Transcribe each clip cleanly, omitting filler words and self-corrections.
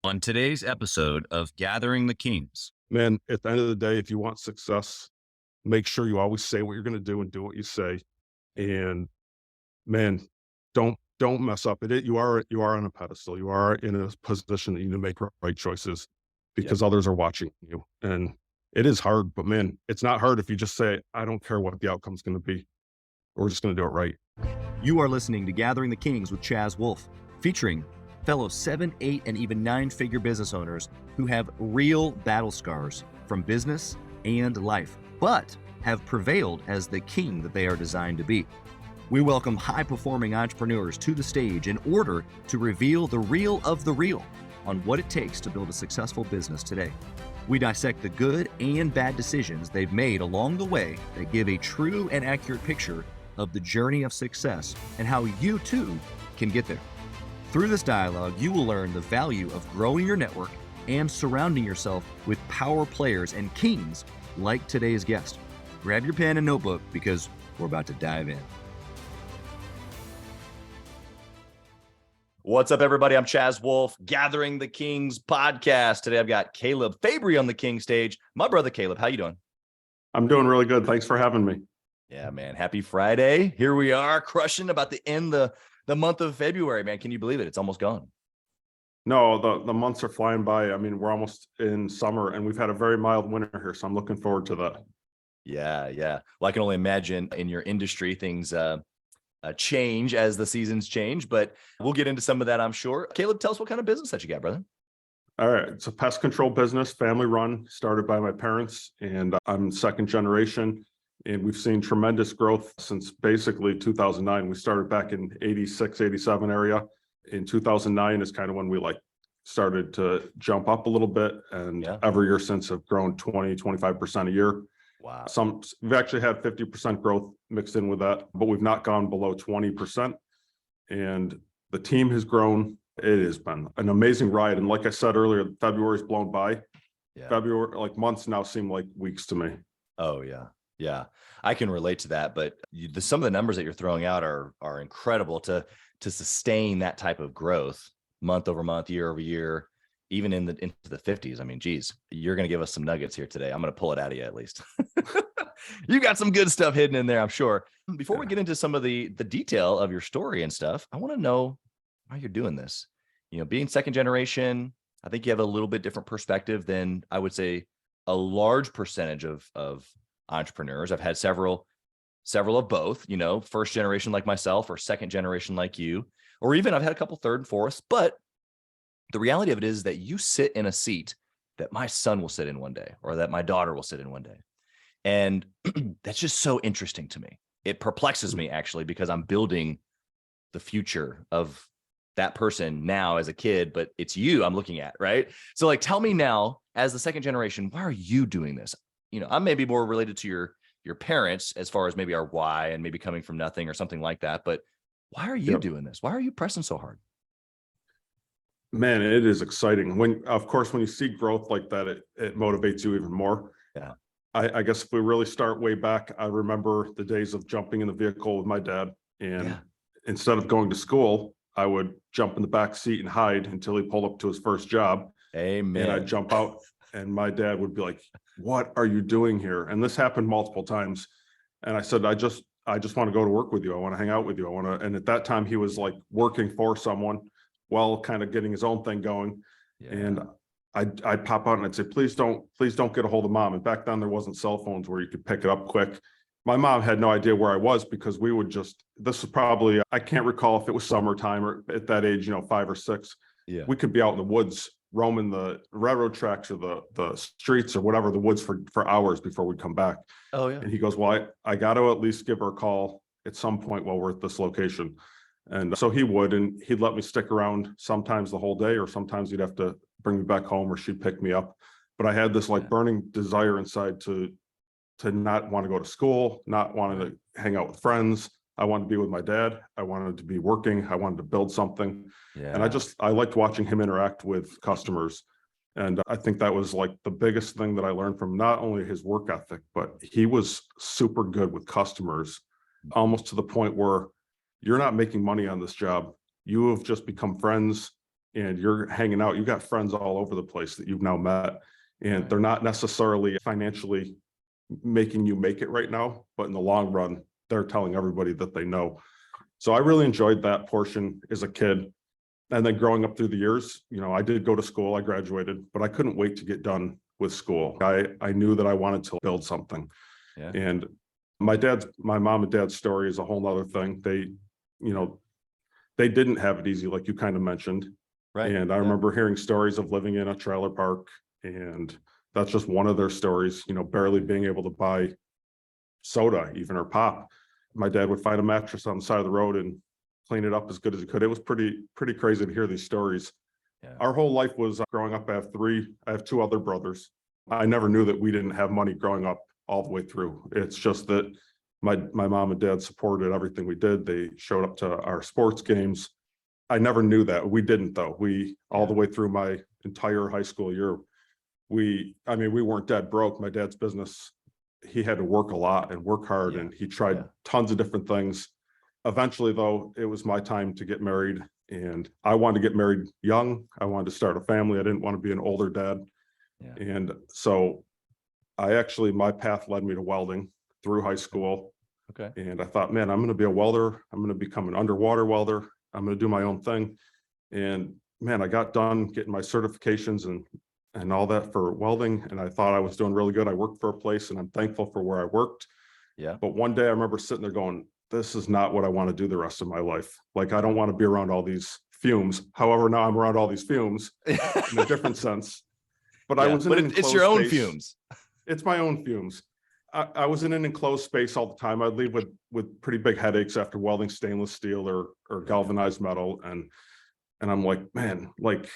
On today's episode of Gathering the Kings. Man, at the end of the day, if you want success, make sure you always say what you're going to do and do what you say. And man, don't mess up. You are on a pedestal. You are in a position that you need to make right choices Yep. because others are watching you. And it is hard, but man, it's not hard if you just say, I don't care what the outcome's going to be. We're just going to do it right. You are listening to Gathering the Kings with Chaz Wolfe, featuring fellow 7, 8, and even 9-figure business owners who have real battle scars from business and life, but have prevailed as the king that they are designed to be. We welcome high-performing entrepreneurs to the stage in order to reveal the real of the real on what it takes to build a successful business today. We dissect the good and bad decisions they've made along the way that give a true and accurate picture of the journey of success and how you too can get there. Through this dialogue, you will learn the value of growing your network and surrounding yourself with power players and kings like today's guest. Grab your pen and notebook because we're about to dive in. What's up, everybody? I'm Chaz Wolfe, Gathering the Kings podcast. Today, I've got Caleb Fabry on the King stage. My brother, Caleb, how you doing? I'm doing really good. Thanks for having me. Yeah, man. Happy Friday. Here we are, crushing about to end the month of February, man. Can you believe it? It's almost gone. No, the months are flying by. I mean, we're almost in summer and we've had a very mild winter here. So I'm looking forward to that. Yeah. Well, I can only imagine in your industry, things change as the seasons change, but we'll get into some of that, I'm sure. Caleb, tell us what kind of business that you got, brother. All right. It's a pest control business, family run, started by my parents, and I'm second generation. And we've seen tremendous growth since basically 2009. We started back in 86, 87 area. In 2009 is kind of when we started to jump up a little bit. And every year since have grown 20, 25% a year. Wow. We've actually had 50% growth mixed in with that, but we've not gone below 20%. And the team has grown. It has been an amazing ride. And like I said earlier, February's blown by. Yeah. February, months now seem like weeks to me. Oh, yeah. Yeah, I can relate to that. But some of the numbers that you're throwing out are incredible to sustain that type of growth month over month, year over year, even into the 50s. I mean, geez, you're going to give us some nuggets here today. I'm going to pull it out of you at least. You got some good stuff hidden in there, I'm sure. Before we get into some of the detail of your story and stuff, I want to know how you're doing this. You know, being second generation, I think you have a little bit different perspective than I would say a large percentage of entrepreneurs. I've had several of both, you know, first generation like myself or second generation like you, or even I've had a couple third and fourths. But the reality of it is that you sit in a seat that my son will sit in one day or that my daughter will sit in one day. And that's just so interesting to me. It perplexes me actually, because I'm building the future of that person now as a kid, but it's you I'm looking at, right? So tell me now, as the second generation, why are you doing this? You know, I'm maybe more related to your parents as far as maybe our why and maybe coming from nothing or something like that. But why are you doing this? Why are you pressing so hard? Man, it is exciting. Of course, when you see growth like that, it motivates you even more. Yeah. I guess if we really start way back, I remember the days of jumping in the vehicle with my dad. And instead of going to school, I would jump in the back seat and hide until he pulled up to his first job. Amen. And I'd jump out and my dad would be like, what are you doing here? And this happened multiple times. And I said, I just want to go to work with you. I want to hang out with you. And at that time he was working for someone while kind of getting his own thing going. Yeah. And I'd pop out and I'd say, please don't get a hold of mom. And back then there wasn't cell phones where you could pick it up quick. My mom had no idea where I was because we would this was probably, I can't recall if it was summertime or at that age, 5 or 6. Yeah. We could be out in the woods roaming the railroad tracks or the streets or whatever, the woods for hours before we'd come back. Oh yeah. And he goes, well, I got to at least give her a call at some point while we're at this location. And so he would, and he'd let me stick around sometimes the whole day, or sometimes he'd have to bring me back home or she'd pick me up. But I had this burning desire inside to not want to go to school, not wanting to hang out with friends. I wanted to be with my dad. I wanted to be working. I wanted to build something. Yeah. And I liked watching him interact with customers. And I think that was the biggest thing that I learned from not only his work ethic, but he was super good with customers, almost to the point where you're not making money on this job. You have just become friends and you're hanging out. You got friends all over the place that you've now met, and they're not necessarily financially making you make it right now, but in the long run, they're telling everybody that they know. So I really enjoyed that portion as a kid. And then growing up through the years, I did go to school, I graduated, but I couldn't wait to get done with school. I knew that I wanted to build something. Yeah. And my mom and dad's story is a whole nother thing. They didn't have it easy, like you kind of mentioned. Right. And I remember hearing stories of living in a trailer park, and that's just one of their stories, barely being able to buy soda, even, or pop. My dad would find a mattress on the side of the road and clean it up as good as he could. It was pretty crazy to hear these stories. Yeah. Our whole life was growing up. I have two other brothers. I never knew that we didn't have money growing up all the way through. It's just that my mom and dad supported everything we did. They showed up to our sports games. I never knew that. We didn't, though. All the way through my entire high school year, we weren't dead broke. My dad's business, he had to work a lot and work hard, and he tried tons of different things. Eventually, though, it was my time to get married, and I wanted to get married young. I wanted to start a family. I didn't want to be an older dad. Yeah. And so my path led me to welding through high school. Okay. And I thought, man, I'm going to be a welder. I'm going to become an underwater welder. I'm going to do my own thing. And man, I got done getting my certifications and all that for welding. And I thought I was doing really good. I worked for a place, and I'm thankful for where I worked. Yeah. But one day I remember sitting there going, this is not what I want to do the rest of my life. Like, I don't want to be around all these fumes. However, now I'm around all these fumes in a different sense. But I was in an enclosed it's your own space. fumes. It's my own fumes. I was in an enclosed space all the time. I'd leave with pretty big headaches after welding stainless steel or galvanized metal. And I'm like, man, like,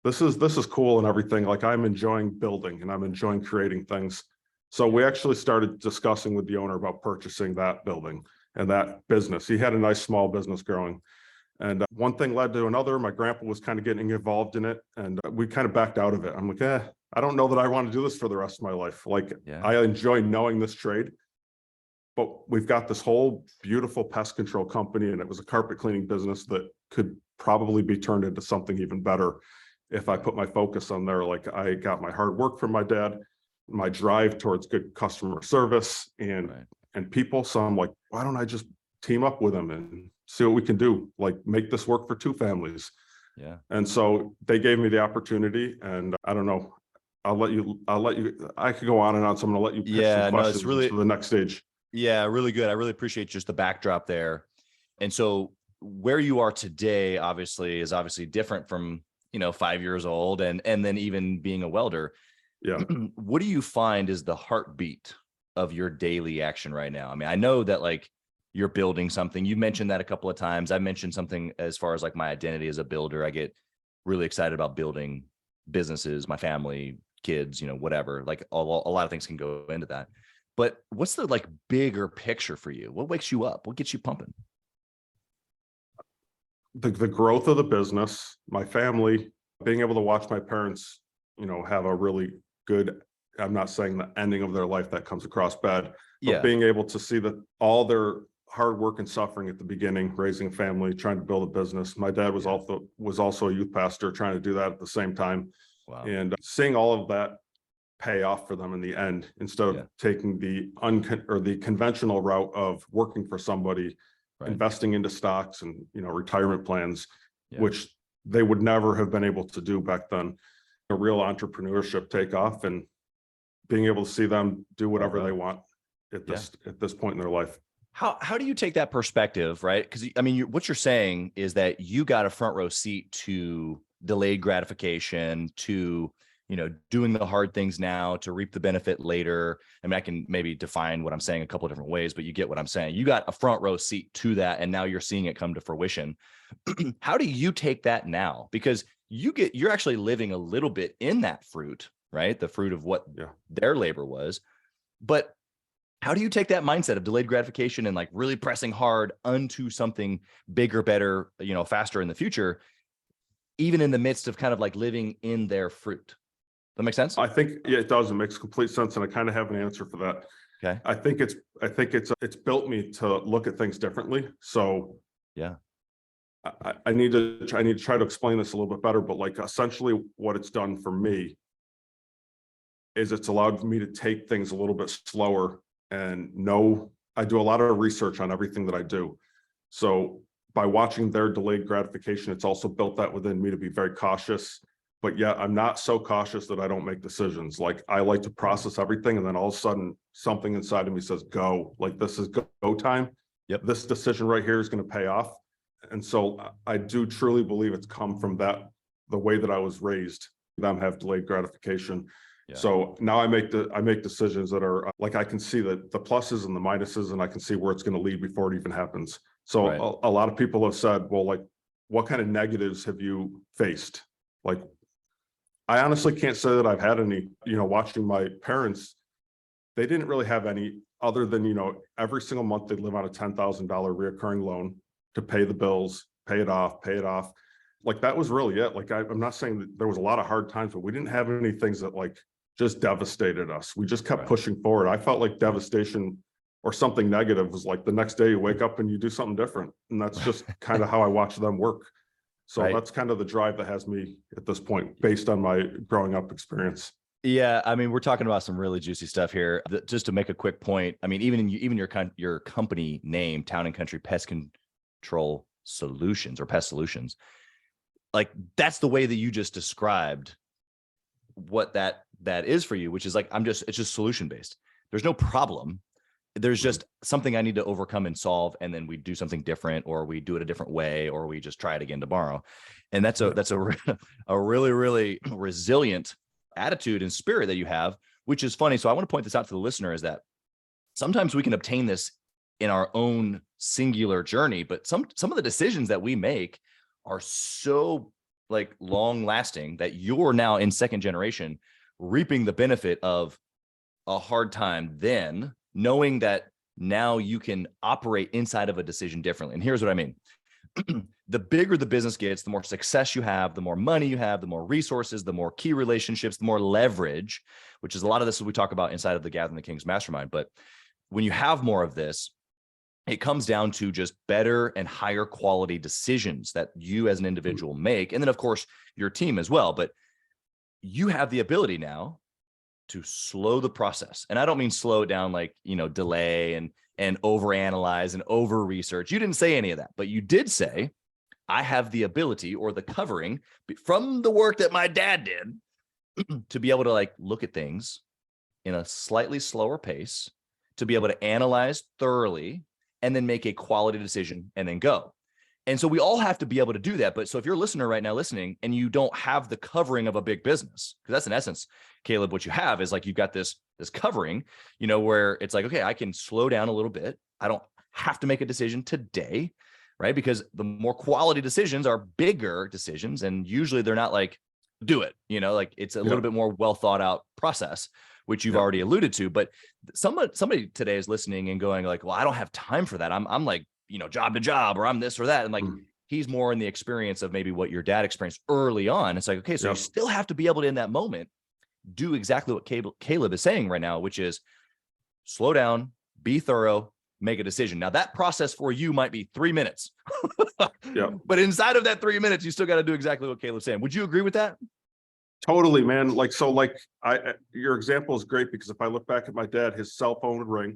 this is cool and everything. Like, I'm enjoying building and I'm enjoying creating things. So we actually started discussing with the owner about purchasing that building and that business. He had a nice small business growing. And one thing led to another. My grandpa was kind of getting involved in it, and we kind of backed out of it. I'm like, I don't know that I want to do this for the rest of my life. Like, I enjoy knowing this trade, but we've got this whole beautiful pest control company, and it was a carpet cleaning business that could probably be turned into something even better if I put my focus on there. Like, I got my hard work from my dad, my drive towards good customer service and people. So I'm like, why don't I just team up with them and see what we can do? Like, make this work for two families. Yeah. And so they gave me the opportunity, and I don't know. I'll let you, I could go on and on. So I'm going to let you pitch some questions for the next stage. Yeah, really good. I really appreciate just the backdrop there. And so where you are today, obviously, is different from, 5 years old and then even being a welder. Yeah. What do you find is the heartbeat of your daily action right now? I mean, I know that like you're building something. You mentioned that a couple of times. I mentioned something as far as like my identity as a builder. I get really excited about building businesses, my family, kids, whatever. Like a lot of things can go into that. But what's the like bigger picture for you? What wakes you up? What gets you pumping? The growth of the business, my family, being able to watch my parents, have a really good, I'm not saying the ending of their life that comes across bad, but being able to see that all their hard work and suffering at the beginning, raising a family, trying to build a business. My dad was also a youth pastor, trying to do that at the same time. Wow. And seeing all of that pay off for them in the end, instead of taking the conventional route of working for somebody, investing into stocks and, retirement plans, which they would never have been able to do back then. A real entrepreneurship take off, and being able to see them do whatever they want at this point in their life. How do you take that perspective, right? Because I mean, what you're saying is that you got a front row seat to delayed gratification, to doing the hard things now to reap the benefit later. I mean, I can maybe define what I'm saying a couple of different ways, but you get what I'm saying. You got a front row seat to that, and now you're seeing it come to fruition. How do you take that now? Because you're actually living a little bit in that fruit, right? The fruit of what their labor was. But how do you take that mindset of delayed gratification and like really pressing hard unto something bigger, better, faster in the future, even in the midst of kind of like living in their fruit? That makes sense? I think it does. It makes complete sense. And I kind of have an answer for that. Okay. I think it's built me to look at things differently. So I need to try to explain this a little bit better, but like essentially what it's done for me is it's allowed me to take things a little bit slower and know I do a lot of research on everything that I do. So by watching their delayed gratification, it's also built that within me to be very cautious. But yet I'm not so cautious that I don't make decisions. Like I like to process everything, and then all of a sudden something inside of me says, go, like this is go time. Yep. This decision right here is going to pay off. And so I do truly believe it's come from that, the way that I was raised, them have delayed gratification. Yeah. So now I make decisions that are like, I can see the pluses and the minuses, and I can see where it's going to lead before it even happens. So Right. a lot of people have said, well, like, what kind of negatives have you faced? Like, I honestly can't say that I've had any, watching my parents, they didn't really have any other than, every single month they live on a $10,000 reoccurring loan to pay the bills, pay it off. Like that was really it. Like I'm not saying that there was a lot of hard times, but we didn't have any things that like just devastated us. We just kept pushing forward. I felt like devastation or something negative was like the next day you wake up and you do something different. And that's just kind of how I watch them work. So that's kind of the drive that has me at this point based on my growing up experience. Yeah, I mean, we're talking about some really juicy stuff here. Just to make a quick point, I mean, even your company name, Town and Country Pest Control Solutions or Pest Solutions, like that's the way that you just described what that is for you, which is like it's just solution based. There's no problem. There's just something I need to overcome and solve, and then we do something different, or we do it a different way, or we just try it again tomorrow. And that's a really, really resilient attitude and spirit that you have, which is funny. So I want to point this out to the listener, is that sometimes we can obtain this in our own singular journey, but some of the decisions that we make are so like long lasting that you're now in second generation reaping the benefit of a hard time, then knowing that now you can operate inside of a decision differently. And here's what I mean. The bigger the business gets, the more success you have, the more money you have, the more resources, the more key relationships, the more leverage, which is a lot of this we talk about inside of the Gathering the Kings mastermind. But when you have more of this, it comes down to just better and higher quality decisions that you as an individual make. And then of course your team as well, but you have the ability now to slow the process. And I don't mean slow it down like, delay and overanalyze and over research. You didn't say any of that, but you did say, I have the ability or the covering from the work that my dad did to be able to like look at things in a slightly slower pace, to be able to analyze thoroughly and then make a quality decision and then go. And so we all have to be able to do that. But so if you're a listener right now listening and you don't have the covering of a big business, because that's in essence, Caleb, what you have is like, you've got this covering, where it's like, okay, I can slow down a little bit. I don't have to make a decision today, right? Because the more quality decisions are bigger decisions. And usually they're not like, do it, like it's a little bit more well thought out process, which you've already alluded to. But somebody today is listening and going like, well, I don't have time for that. I'm like, job to job, or I'm this or that. And like, he's more in the experience of maybe what your dad experienced early on. It's like, okay, so you still have to be able to, in that moment, do exactly what Caleb is saying right now, which is slow down, be thorough, make a decision. Now that process for you might be 3 minutes, but inside of that 3 minutes, you still got to do exactly what Caleb's saying. Would you agree with that? Totally, man. Like, so like your example is great, because if I look back at my dad, his cell phone would ring.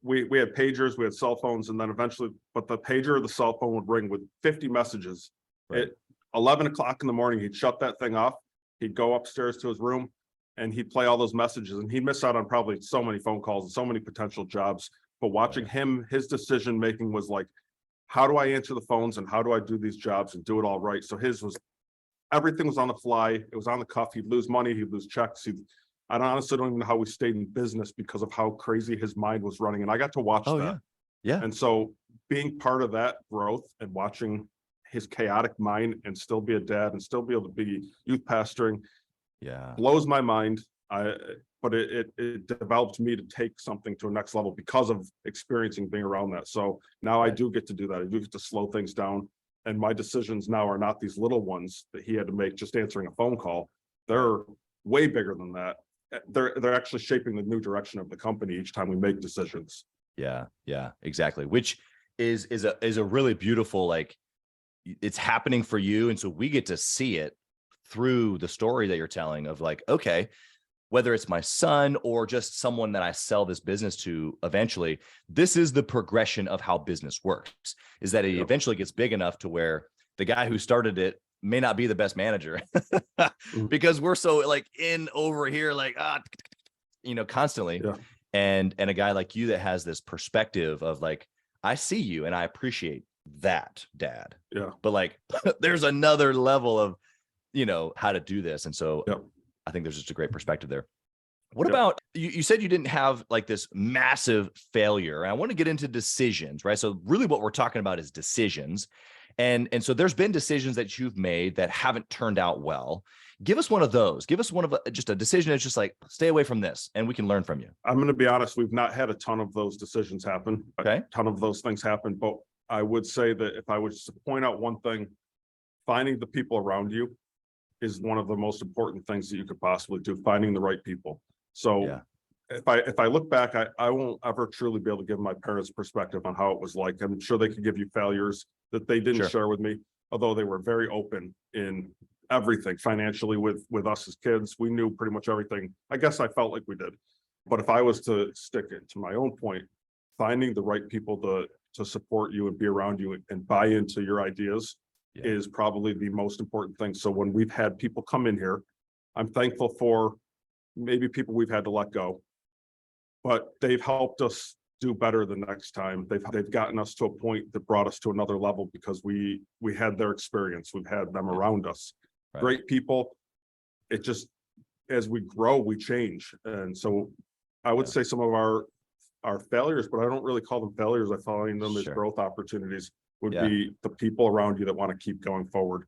We had pagers, we had cell phones, and then eventually, but the pager or the cell phone would ring with 50 messages. At 11 o'clock in the morning, he'd shut that thing off. He'd go upstairs to his room and he'd play all those messages, and he'd miss out on probably so many phone calls and so many potential jobs. But watching him, his decision making was like, how do I answer the phones and how do I do these jobs and do it all right? So his was, everything was on the fly. It was on the cuff. He'd lose money. He'd lose checks. I honestly don't even know how we stayed in business because of how crazy his mind was running. And I got to watch that. Yeah. And so being part of that growth and watching his chaotic mind and still be a dad and still be able to be youth pastoring, blows my mind. But it developed me to take something to a next level because of experiencing being around that. So now I do get to do that. I do get to slow things down. And my decisions now are not these little ones that he had to make just answering a phone call. They're way bigger than that. They're actually shaping the new direction of the company each time we make decisions. Yeah, exactly. Which is a really beautiful, like, it's happening for you. And so we get to see it through the story that you're telling of like, okay, whether it's my son or just someone that I sell this business to eventually, this is the progression of how business works, is that it eventually gets big enough to where the guy who started it may not be the best manager because we're so like in over here, like, constantly. Yeah. And a guy like you that has this perspective of like, I see you and I appreciate that, Dad. Yeah. But like, there's another level of, how to do this. And so I think there's just a great perspective there. What about, you said you didn't have like this massive failure. And I want to get into decisions, right? So really what we're talking about is decisions. And so there's been decisions that you've made that haven't turned out well. Give us one of those. Give us one of just a decision that's just like, stay away from this and we can learn from you. I'm going to be honest. We've not had a ton of those decisions happen. Okay. A ton of those things happen. But I would say that if I was to point out one thing, finding the people around you is one of the most important things that you could possibly do, finding the right people. So if I look back, I won't ever truly be able to give my parents' perspective on how it was like. I'm sure they could give you failures that they didn't share with me, although they were very open in everything financially with us as kids. We knew pretty much everything. I guess I felt like we did. But if I was to stick it to my own point, finding the right people to support you and be around you and buy into your ideas is probably the most important thing. So when we've had people come in here, I'm thankful for maybe people we've had to let go, but they've helped us do better the next time. They've gotten us to a point that brought us to another level because we had their experience. We've had them around us. Right. Great people. It just, as we grow, we change. And so I would say some of our failures, but I don't really call them failures. I find them as growth opportunities. Would be the people around you that want to keep going forward.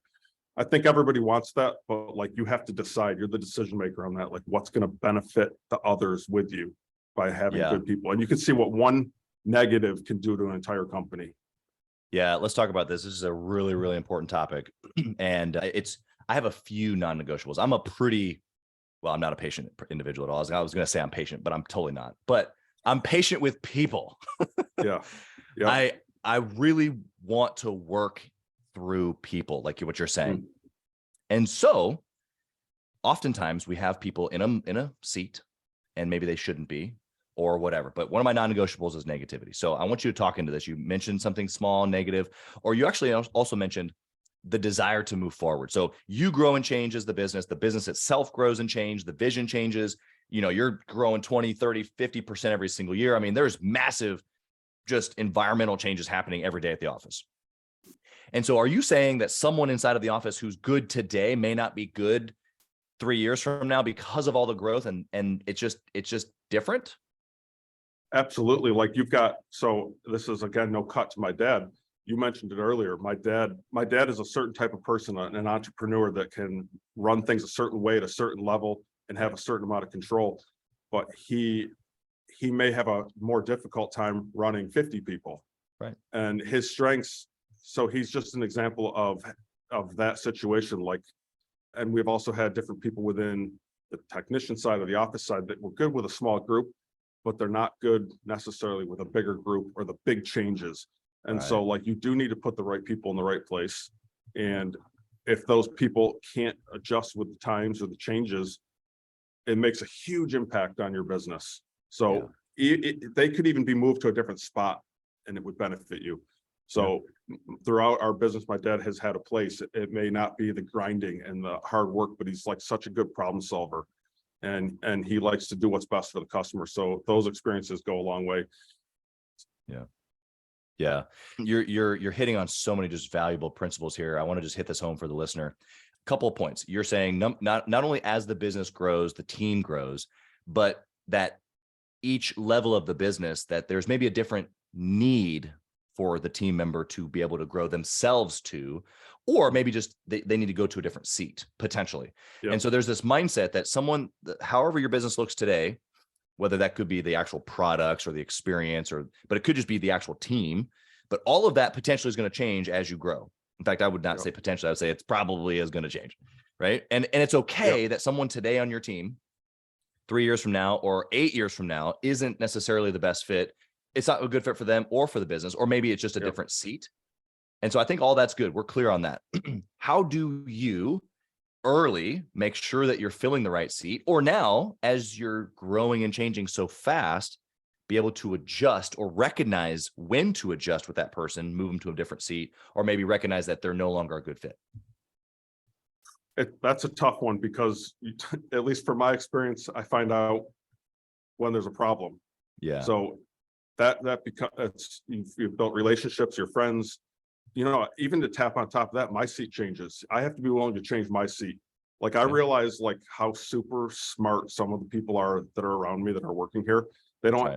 I think everybody wants that, but like you have to decide, you're the decision maker on that, like what's going to benefit the others with you by having good people. And you can see what one negative can do to an entire company. Yeah, let's talk about this. This is a really, really important topic. And I have a few non-negotiables. I'm not a patient individual at all. I was going to say I'm patient, but I'm totally not. But I'm patient with people. I really want to work through people, like what you're saying. And so oftentimes we have people in a seat and maybe they shouldn't be or whatever. But one of my non-negotiables is negativity. So I want you to talk into this. You mentioned something small, negative, or you actually also mentioned the desire to move forward. So you grow and change as the business itself grows and changes, the vision changes, you're growing 20, 30, 50% every single year. I mean, there's massive just environmental changes happening every day at the office. And so are you saying that someone inside of the office who's good today may not be good 3 years from now because of all the growth and it's just different? Absolutely. Like so this is again, no cut to my dad. You mentioned it earlier. My dad is a certain type of person, an entrepreneur that can run things a certain way at a certain level and have a certain amount of control, but he may have a more difficult time running 50 people. Right. And his strengths, so he's just an example of that situation. Like, and we've also had different people within the technician side or the office side that were good with a small group, but they're not good necessarily with a bigger group or the big changes. And so like you do need to put the right people in the right place. And if those people can't adjust with the times or the changes, it makes a huge impact on your business. So they could even be moved to a different spot and it would benefit you. So throughout our business, my dad has had a place. It may not be the grinding and the hard work, but he's like such a good problem solver. And he likes to do what's best for the customer. So those experiences go a long way. Yeah. You're hitting on so many just valuable principles here. I want to just hit this home for the listener. A couple of points. You're saying not only as the business grows, the team grows, but that each level of the business, that there's maybe a different need for the team member to be able to grow themselves to, or maybe just they need to go to a different seat potentially. And so there's this mindset that however your business looks today, whether that could be the actual products or the experience, but it could just be the actual team, but all of that potentially is going to change as you grow. In fact, I would not say potentially, I would say it's probably is going to change. Right. And it's okay that someone today on your team, 3 years from now or 8 years from now, isn't necessarily the best fit. It's not a good fit for them or for the business, or maybe it's just a different seat. And so I think all that's good. We're clear on that. How do you early make sure that you're filling the right seat, or now as you're growing and changing so fast, be able to adjust or recognize when to adjust with that person, move them to a different seat, or maybe recognize that they're no longer a good fit? That's a tough one because at least from my experience, I find out when there's a problem. Yeah. So that becomes, you've built relationships, your friends, even to tap on top of that, my seat changes. I have to be willing to change my seat. Like I realize like how super smart some of the people are that are around me that are working here.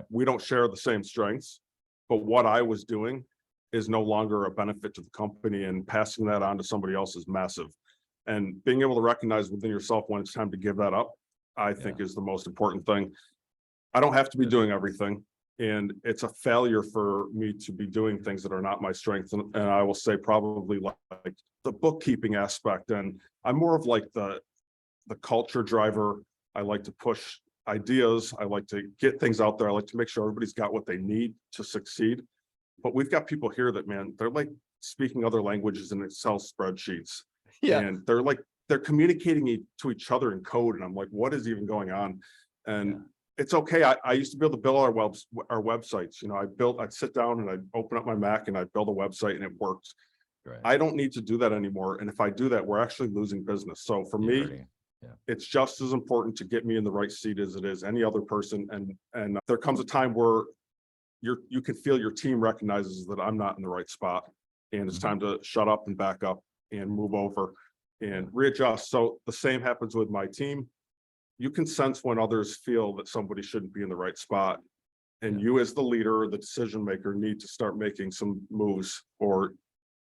We don't share the same strengths, but what I was doing is no longer a benefit to the company, and passing that on to somebody else is massive. And being able to recognize within yourself when it's time to give that up, I think is the most important thing. I don't have to be doing everything. And it's a failure for me to be doing things that are not my strength. And I will say probably like the bookkeeping aspect. And I'm more of like the culture driver. I like to push ideas. I like to get things out there. I like to make sure everybody's got what they need to succeed. But we've got people here that, man, they're like speaking other languages in Excel spreadsheets. Yeah. And they're communicating to each other in code. And I'm like, what is even going on? And it's okay. I used to be able to build our websites. I'd sit down and I'd open up my Mac and I'd build a website and it worked. Right. I don't need to do that anymore. And if I do that, we're actually losing business. So for me, it's just as important to get me in the right seat as it is any other person. And there comes a time where you can feel your team recognizes that I'm not in the right spot, and it's time to shut up and back up and move over and readjust. So the same happens with my team. You can sense when others feel that somebody shouldn't be in the right spot. And you as the leader or the decision maker need to start making some moves, or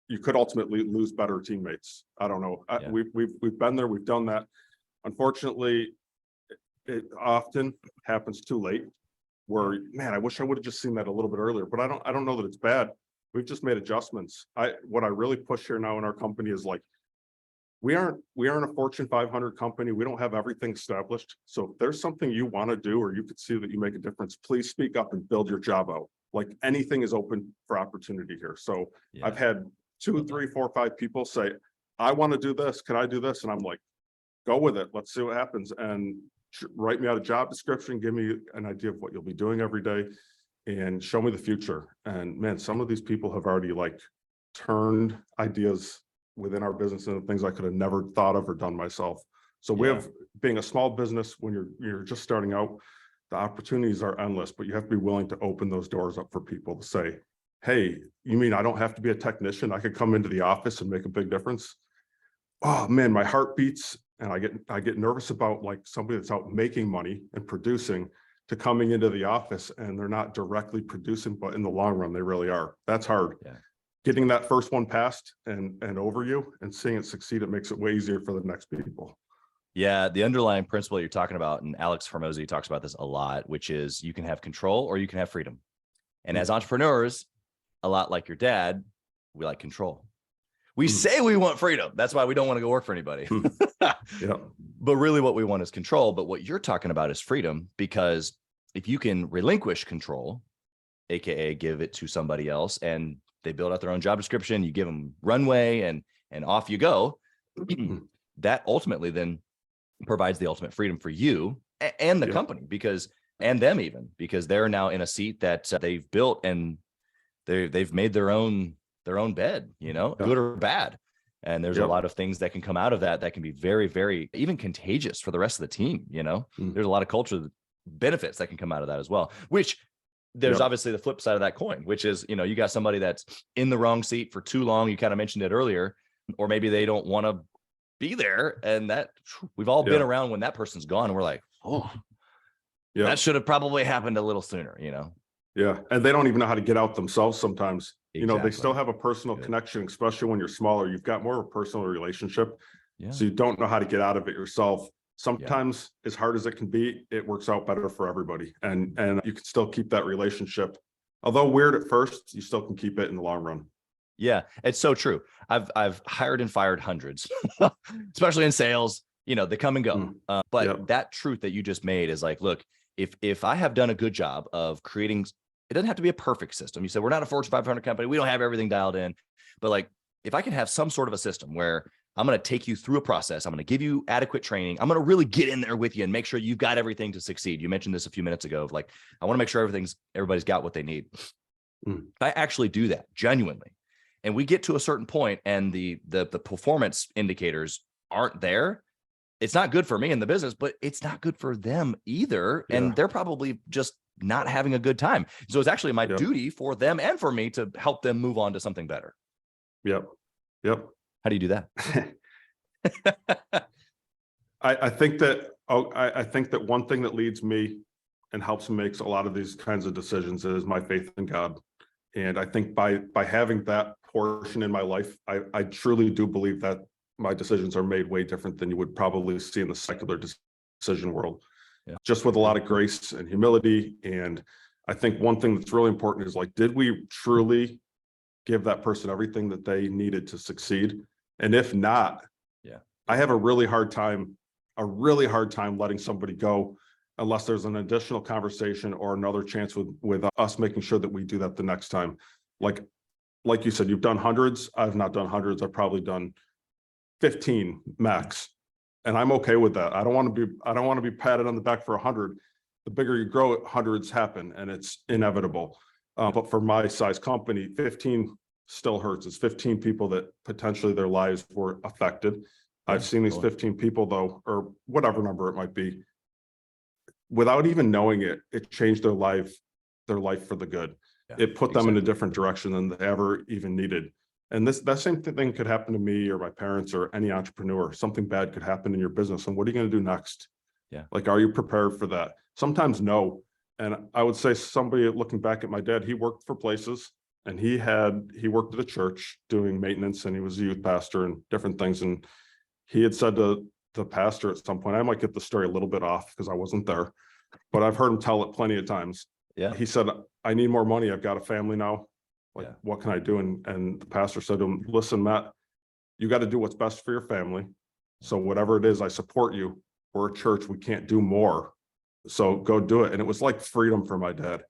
you could ultimately lose better teammates. I don't know. We've been there, we've done that. Unfortunately, it often happens too late where, man, I wish I would have just seen that a little bit earlier, but I don't know that it's bad. We've just made adjustments. What I really push here now in our company is like, we aren't a Fortune 500 company. We don't have everything established. So if there's something you want to do, or you could see that you make a difference, please speak up and build your job out. Like anything is open for opportunity here. So I've had 2, 3, 4, 5 people say, I want to do this. Can I do this? And I'm like, go with it. Let's see what happens. And write me out a job description. Give me an idea of what you'll be doing every day and show me the future. And man, some of these people have already like turned ideas within our business and things I could have never thought of or done myself. So we have, being a small business, when you're just starting out, the opportunities are endless, but you have to be willing to open those doors up for people to say, hey, you mean I don't have to be a technician? I could come into the office and make a big difference. Oh man, my heart beats, and I get nervous about like somebody that's out making money and producing to coming into the office and they're not directly producing, but in the long run, they really are. That's hard. Yeah. Getting that first one passed and over you and seeing it succeed, it makes it way easier for the next people. Yeah, the underlying principle you're talking about, and Alex Hormozy talks about this a lot, which is you can have control or you can have freedom. And as entrepreneurs, a lot like your dad, we like control. We say we want freedom. That's why we don't want to go work for anybody. But really what we want is control. But what you're talking about is freedom, because if you can relinquish control, AKA give it to somebody else, and they build out their own job description, you give them runway and off you go, that ultimately then provides the ultimate freedom for you and the company, and them even, because they're now in a seat that they've built and they've made their own bed, good or bad. And there's a lot of things that can come out of that can be very, very even contagious for the rest of the team. There's a lot of culture benefits that can come out of that as well, which there's obviously the flip side of that coin, which is, you got somebody that's in the wrong seat for too long. You kind of mentioned it earlier, or maybe they don't want to be there. And that we've all been around when that person's gone and we're like, that should have probably happened a little sooner, Yeah. And they don't even know how to get out themselves sometimes. They still have a personal connection, especially when you're smaller. You've got more of a personal relationship. So you don't know how to get out of it yourself. Sometimes, as hard as it can be, it works out better for everybody. And you can still keep that relationship. Although weird at first, you still can keep it in the long run. Yeah, it's so true. I've hired and fired hundreds, especially in sales. They come and go. But that truth that you just made is like, look, if I have done a good job of creating it doesn't have to be a perfect system. You said we're not a Fortune 500 company. We don't have everything dialed in, but like if I can have some sort of a system where I'm going to take you through a process, I'm going to give you adequate training, I'm going to really get in there with you and make sure you've got everything to succeed. You mentioned this a few minutes ago of like, I want to make sure everybody's got what they need. I actually do that genuinely. And we get to a certain point and the performance indicators aren't there. It's not good for me in the business, but it's not good for them either. Yeah. And they're probably just not having a good time. So it's actually my duty for them and for me to help them move on to something better. Yep. How do you do that? I think that one thing that leads me and helps me make a lot of these kinds of decisions is my faith in God. And I think by having that portion in my life, I truly do believe that my decisions are made way different than you would probably see in the secular decision world. Yeah. Just with a lot of grace and humility. And I think one thing that's really important is like, did we truly give that person everything that they needed to succeed? And if not, I have a really hard time letting somebody go unless there's an additional conversation or another chance with us making sure that we do that the next time. Like you said, you've done hundreds. I've not done hundreds. I've probably done 15 max. And I'm okay with that. I don't want to be patted on the back for 100. The bigger you grow, hundreds happen and it's inevitable. But for my size company, 15 still hurts. It's 15 people that potentially their lives were affected. I've seen these 15 people though, or whatever number it might be, without even knowing it, it changed their life for the good. Yeah, it put them in a different direction than they ever even needed. And that same thing could happen to me or my parents or any entrepreneur. Something bad could happen in your business. And what are you going to do next? Yeah. Like, are you prepared for that? Sometimes no. And I would say somebody looking back at my dad, he worked for places and he worked at a church doing maintenance and he was a youth pastor and different things. And he had said to the pastor at some point, I might get the story a little bit off because I wasn't there, but I've heard him tell it plenty of times. Yeah. He said, I need more money. I've got a family now. Like, what can I do? And the pastor said to him, listen, Matt, you got to do what's best for your family. So whatever it is, I support you. We're a church. We can't do more. So go do it. And it was like freedom for my dad.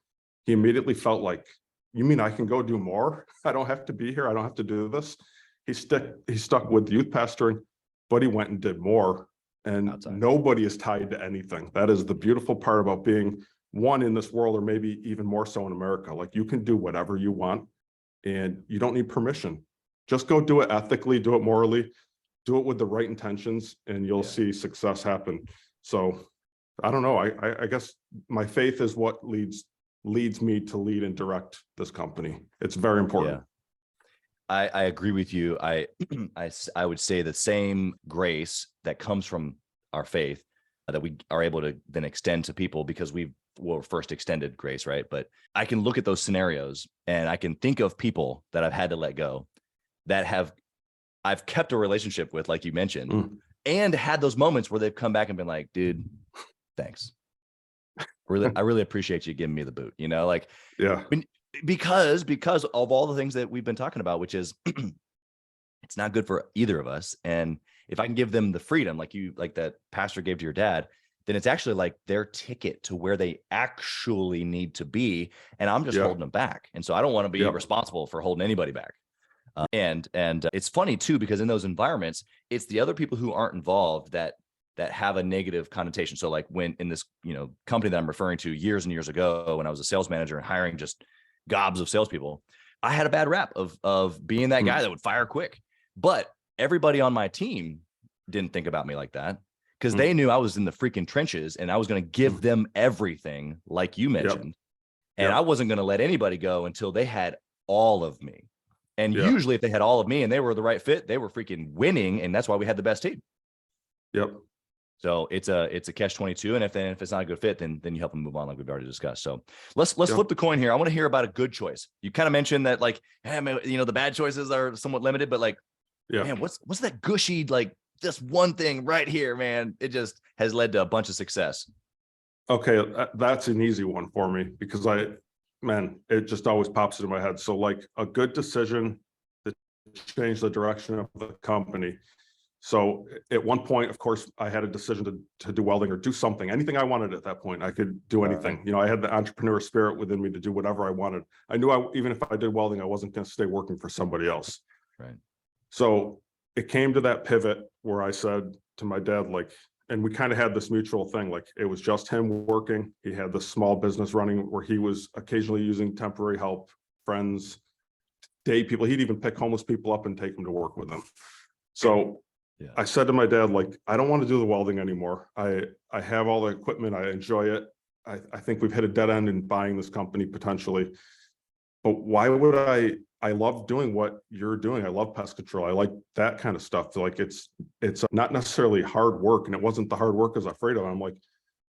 He immediately felt like, you mean I can go do more? I don't have to be here. I don't have to do this. He stuck with youth pastoring, but he went and did more. And nobody is tied to anything. That is the beautiful part about being one in this world, or maybe even more so in America. Like, you can do whatever you want and you don't need permission. Just go do it ethically, do it morally, do it with the right intentions, and you'll see success happen. So I don't know. I guess my faith is what leads me to lead and direct this company. It's very important. Yeah. I agree with you. I would say the same grace that comes from our faith that we are able to then extend to people because we were first extended grace, right? But I can look at those scenarios and I can think of people that I've had to let go that I've kept a relationship with, like you mentioned, and had those moments where they've come back and been like, dude, thanks. I really appreciate you giving me the boot, like, because of all the things that we've been talking about, which is it's not good for either of us. And if I can give them the freedom, like that pastor gave to your dad, then it's actually like their ticket to where they actually need to be. And I'm just holding them back. And so I don't want to be responsible for holding anybody back. And it's funny too, because in those environments, it's the other people who aren't involved that have a negative connotation. So like when in this, company that I'm referring to years and years ago, when I was a sales manager and hiring just gobs of salespeople, I had a bad rap of being that guy that would fire quick. But everybody on my team didn't think about me like that because they knew I was in the freaking trenches and I was going to give them everything, like you mentioned. And I wasn't going to let anybody go until they had all of me. And usually if they had all of me and they were the right fit, they were freaking winning. And that's why we had the best team. Yep. So it's a catch-22. And if it's not a good fit, then you help them move on, like we've already discussed. So let's flip the coin here. I want to hear about a good choice. You kind of mentioned that, like, hey, man, the bad choices are somewhat limited, but like, man, what's that gushy, like this one thing right here, man? It just has led to a bunch of success. Okay. That's an easy one for me because it just always pops into my head. So like a good decision that changed the direction of the company. So at one point, of course, I had a decision to do welding or do something, anything I wanted at that point. I could do anything. Right. You know, I had the entrepreneur spirit within me to do whatever I wanted. I knew even if I did welding, I wasn't going to stay working for somebody else. Right. So it came to that pivot where I said to my dad, like, and we kind of had this mutual thing, like it was just him working. He had this small business running where he was occasionally using temporary help, friends, day people. He'd even pick homeless people up and take them to work with him. So Yeah. I said to my dad, like, I don't want to do the welding anymore. I have all the equipment. I enjoy it. I think we've hit a dead end in buying this company potentially. But why would I love doing what you're doing. I love pest control. I like that kind of stuff. Like it's not necessarily hard work, and it wasn't the hard work I was afraid of. I'm like,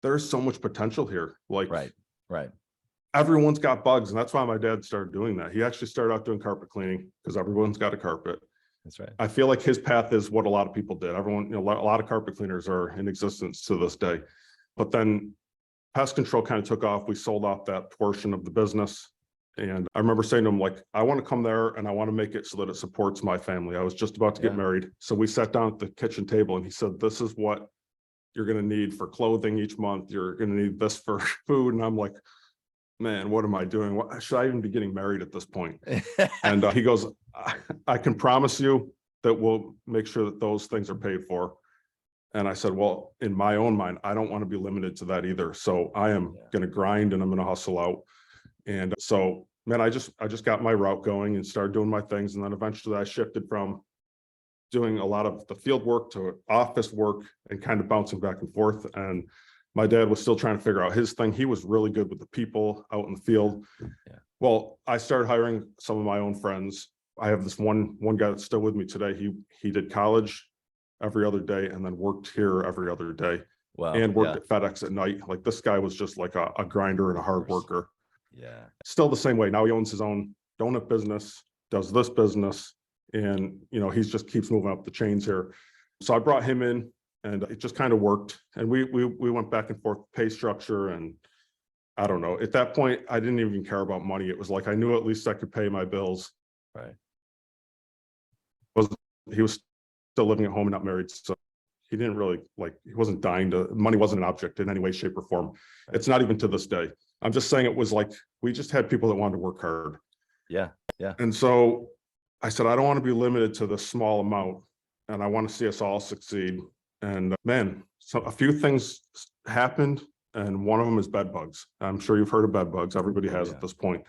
there's so much potential here. Like right. Everyone's got bugs, and that's why my dad started doing that. He actually started out doing carpet cleaning because everyone's got a carpet. That's right. I feel like his path is what a lot of people did. Everyone, a lot of carpet cleaners are in existence to this day. But then pest control kind of took off. We sold off that portion of the business. And I remember saying to him, like, I want to come there and I want to make it so that it supports my family. I was just about to get married. So we sat down at the kitchen table and he said, this is what you're going to need for clothing each month. You're going to need this for food. And I'm like, man, what am I doing? Should I even be getting married at this point? And he goes, I can promise you that we'll make sure that those things are paid for. And I said, well, in my own mind, I don't want to be limited to that either. So I am going to grind and I'm going to hustle out. And so, man, I just got my route going and started doing my things. And then eventually I shifted from doing a lot of the field work to office work and kind of bouncing back and forth. And my dad was still trying to figure out his thing. He was really good with the people out in the field. Yeah. Well, I started hiring some of my own friends. I have this one guy that's still with me today. He did college every other day and then worked here every other day. Wow. And worked at FedEx at night. Like this guy was just like a grinder and a hard worker. Yeah. Still the same way. Now he owns his own donut business, does this business, and he just keeps moving up the chains here. So I brought him in and it just kind of worked. And we went back and forth pay structure. And I don't know, at that point, I didn't even care about money. It was like, I knew at least I could pay my bills. Right. He was still living at home and not married. So he didn't really he wasn't dying money wasn't an object in any way, shape or form. Right. It's not even to this day. I'm just saying it was like, we just had people that wanted to work hard. Yeah. Yeah. And so I said, I don't want to be limited to this small amount and I want to see us all succeed. And man, so a few things happened and one of them is bed bugs. I'm sure you've heard of bed bugs. Everybody has at this point.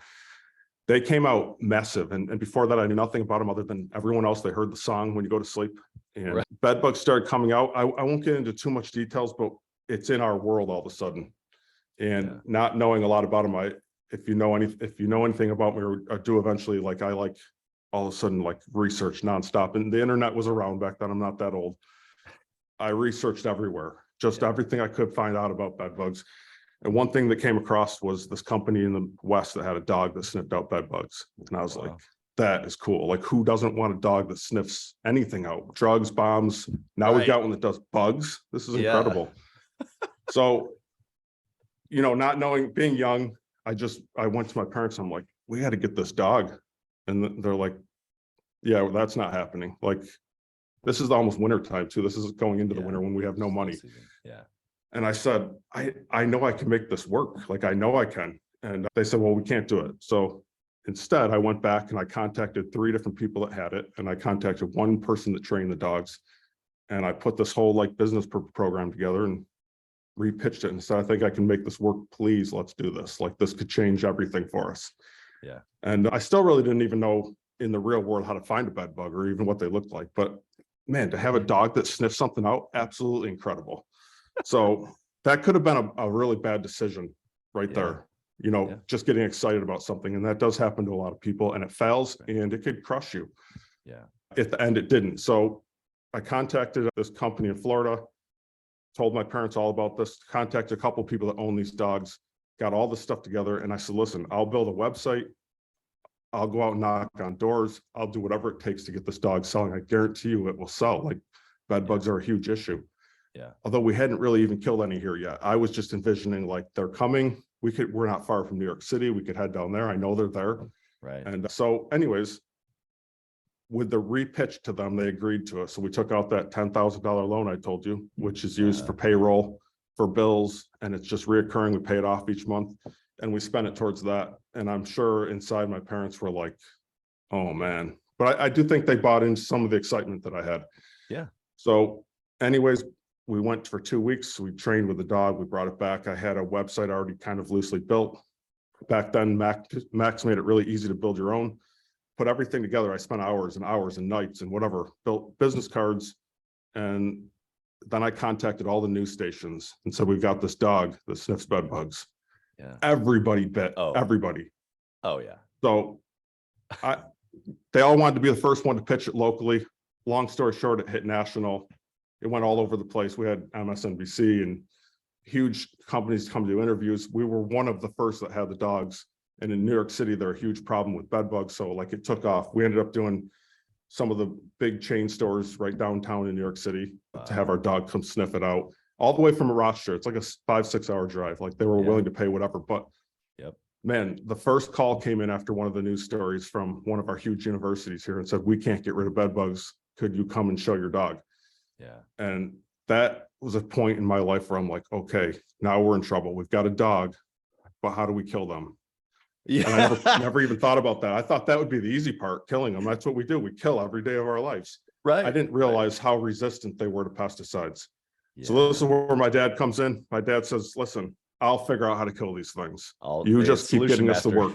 They came out massive. And before that, I knew nothing about them other than everyone else. They heard the song when you go to sleep and bed bugs started coming out. I won't get into too much details, but it's in our world all of a sudden. And not knowing a lot about them, if you know anything about me or do eventually, I all of a sudden research nonstop. And the internet was around back then. I'm not that old. I researched everywhere, just everything I could find out about bed bugs. And one thing that came across was this company in the West that had a dog that sniffed out bed bugs. And I was like, that is cool. Like, who doesn't want a dog that sniffs anything out? Drugs, bombs. Now we've got one that does bugs. This is incredible. So, not knowing, being young, I went to my parents. I'm like, we got to get this dog. And they're like, yeah, well, that's not happening. Like, this is almost winter time too. This is going into the winter when we have no money. Yeah. And I said, I know I can make this work. Like, I know I can. And they said, well, we can't do it. So instead I went back and I contacted 3 different people that had it. And I contacted one person that trained the dogs. And I put this whole business program together and repitched it and said, I think I can make this work. Please, let's do this. Like, this could change everything for us. Yeah. And I still really didn't even know in the real world how to find a bed bug or even what they looked like. But man, to have a dog that sniffs something out, absolutely incredible. So that could have been a really bad decision right there. Just getting excited about something. And that does happen to a lot of people, and it fails and it could crush you. Yeah. At the end, it didn't. So I contacted this company in Florida, told my parents all about this, contacted a couple of people that own these dogs, got all this stuff together. And I said, listen, I'll build a website. I'll go out and knock on doors. I'll do whatever it takes to get this dog selling. I guarantee you it will sell. Like, bed bugs are a huge issue. Yeah. Although we hadn't really even killed any here yet. I was just envisioning they're coming. We're not far from New York City. We could head down there. I know they're there. Right. And so anyways, with the repitch to them, they agreed to it. So we took out that $10,000 loan I told you, which is used for payroll, for bills, and it's just reoccurring. We pay it off each month and we spent it towards that. And I'm sure inside my parents were like, oh man, but I do think they bought into some of the excitement that I had. Yeah. So anyways, we went for 2 weeks. We trained with the dog. We brought it back. I had a website already kind of loosely built. Back then, Max made it really easy to build your own. Put everything together. I spent hours and hours and nights and whatever, built business cards. And then I contacted all the news stations and said, we've got this dog that sniffs bed bugs. Yeah. Everybody bit, Oh. everybody. Oh yeah. So they all wanted to be the first one to pitch it locally. Long story short, it hit national. It went all over the place. We had MSNBC and huge companies come to do interviews. We were one of the first that had the dogs. And in New York City, they're a huge problem with bed bugs. So like it took off. We ended up doing some of the big chain stores right downtown in New York City to have our dog come sniff it out all the way from Rochester. It's like a 5-6 hour drive. Like they were willing to pay whatever, but man, the first call came in after one of the news stories from one of our huge universities here and said, we can't get rid of bed bugs. Could you come and show your dog? Yeah. And that was a point in my life where I'm like, okay, now we're in trouble. We've got a dog, but how do we kill them? Yeah. And I never even thought about that. I thought that would be the easy part, killing them. That's what we do. We kill every day of our lives. Right. I didn't realize how resistant they were to pesticides. Yeah. So this is where my dad comes in. My dad says, listen, I'll figure out how to kill these things. You just keep getting us to work.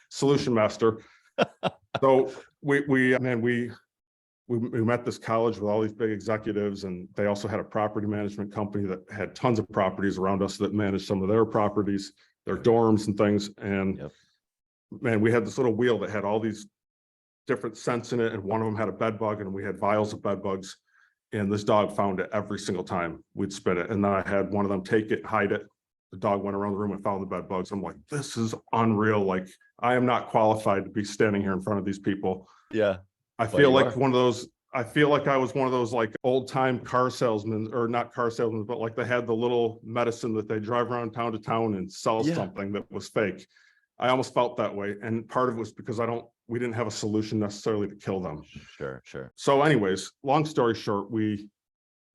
Solution master. So we met this college with all these big executives, and they also had a property management company that had tons of properties around us that managed some of their properties, their dorms and things. And man, we had this little wheel that had all these different scents in it, and one of them had a bed bug, and we had vials of bed bugs. And this dog found it every single time we'd spit it. And then I had one of them take it, hide it. The dog went around the room and found the bed bugs. I'm like, this is unreal. Like, I am not qualified to be standing here in front of these people. Yeah. I feel like one of those, I feel like I was one of those like old time car salesmen, or not car salesmen, but like they had the little medicine that they drive around town to town and sell something that was fake. I almost felt that way. And part of it was because we didn't have a solution necessarily to kill them. Sure, sure. So anyways, long story short, we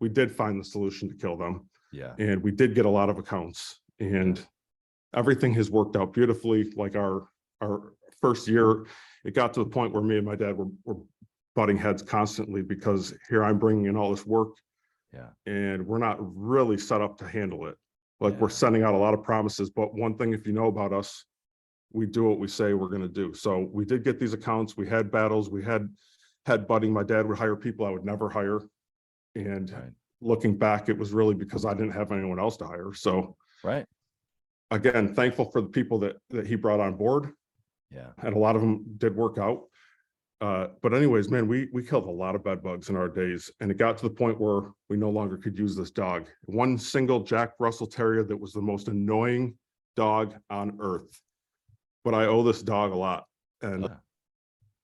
did find the solution to kill them. Yeah. And we did get a lot of accounts, and everything has worked out beautifully. Like our first year, it got to the point where me and my dad were butting heads constantly, because here I'm bringing in all this work, and we're not really set up to handle it. Like we're sending out a lot of promises, but one thing, if you know about us, we do what we say we're going to do. So we did get these accounts. We had battles. We had budding. My dad would hire people I would never hire. And looking back, it was really because I didn't have anyone else to hire. So again, thankful for the people that he brought on board. Yeah. And a lot of them did work out. But anyways, man, we killed a lot of bed bugs in our days. And it got to the point where we no longer could use this dog. One single Jack Russell Terrier that was the most annoying dog on earth. But I owe this dog a lot. And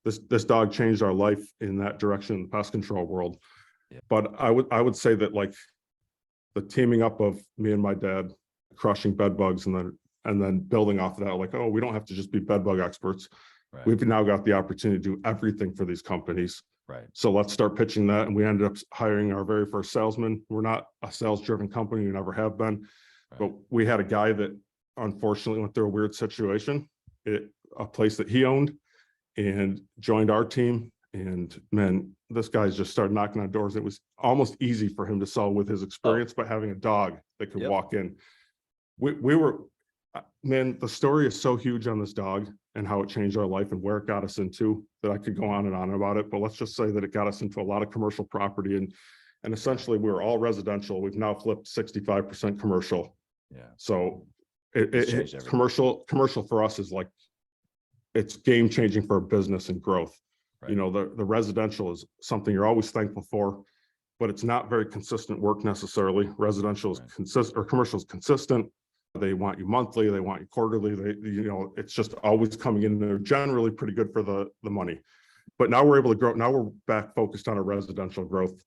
this dog changed our life in that direction in the pest control world. Yeah. But I would say that like the teaming up of me and my dad crushing bed bugs, and then building off of that, like, oh, we don't have to just be bed bug experts. We've now got the opportunity to do everything for these companies. So let's start pitching that. And we ended up hiring our very first salesman. We're not a sales driven company. We never have been, but we had a guy that unfortunately went through a weird situation, a place that he owned, and joined our team. And man, this guy's just started knocking on doors. It was almost easy for him to sell with his experience, but having a dog that could walk in. We were, man, the story is so huge on this dog and how it changed our life and where it got us into, that I could go on and on about it. But let's just say that it got us into a lot of commercial property, and essentially we were all residential. We've now flipped 65% commercial. Yeah. So commercial for us is like, it's game changing for a business and growth. You know, the residential is something you're always thankful for, but it's not very consistent work necessarily. Residential is consistent, or commercial is consistent. They want you monthly, they want you quarterly. It's just always coming in. They're generally pretty good for the money. But now we're able to grow. Now we're back focused on our residential growth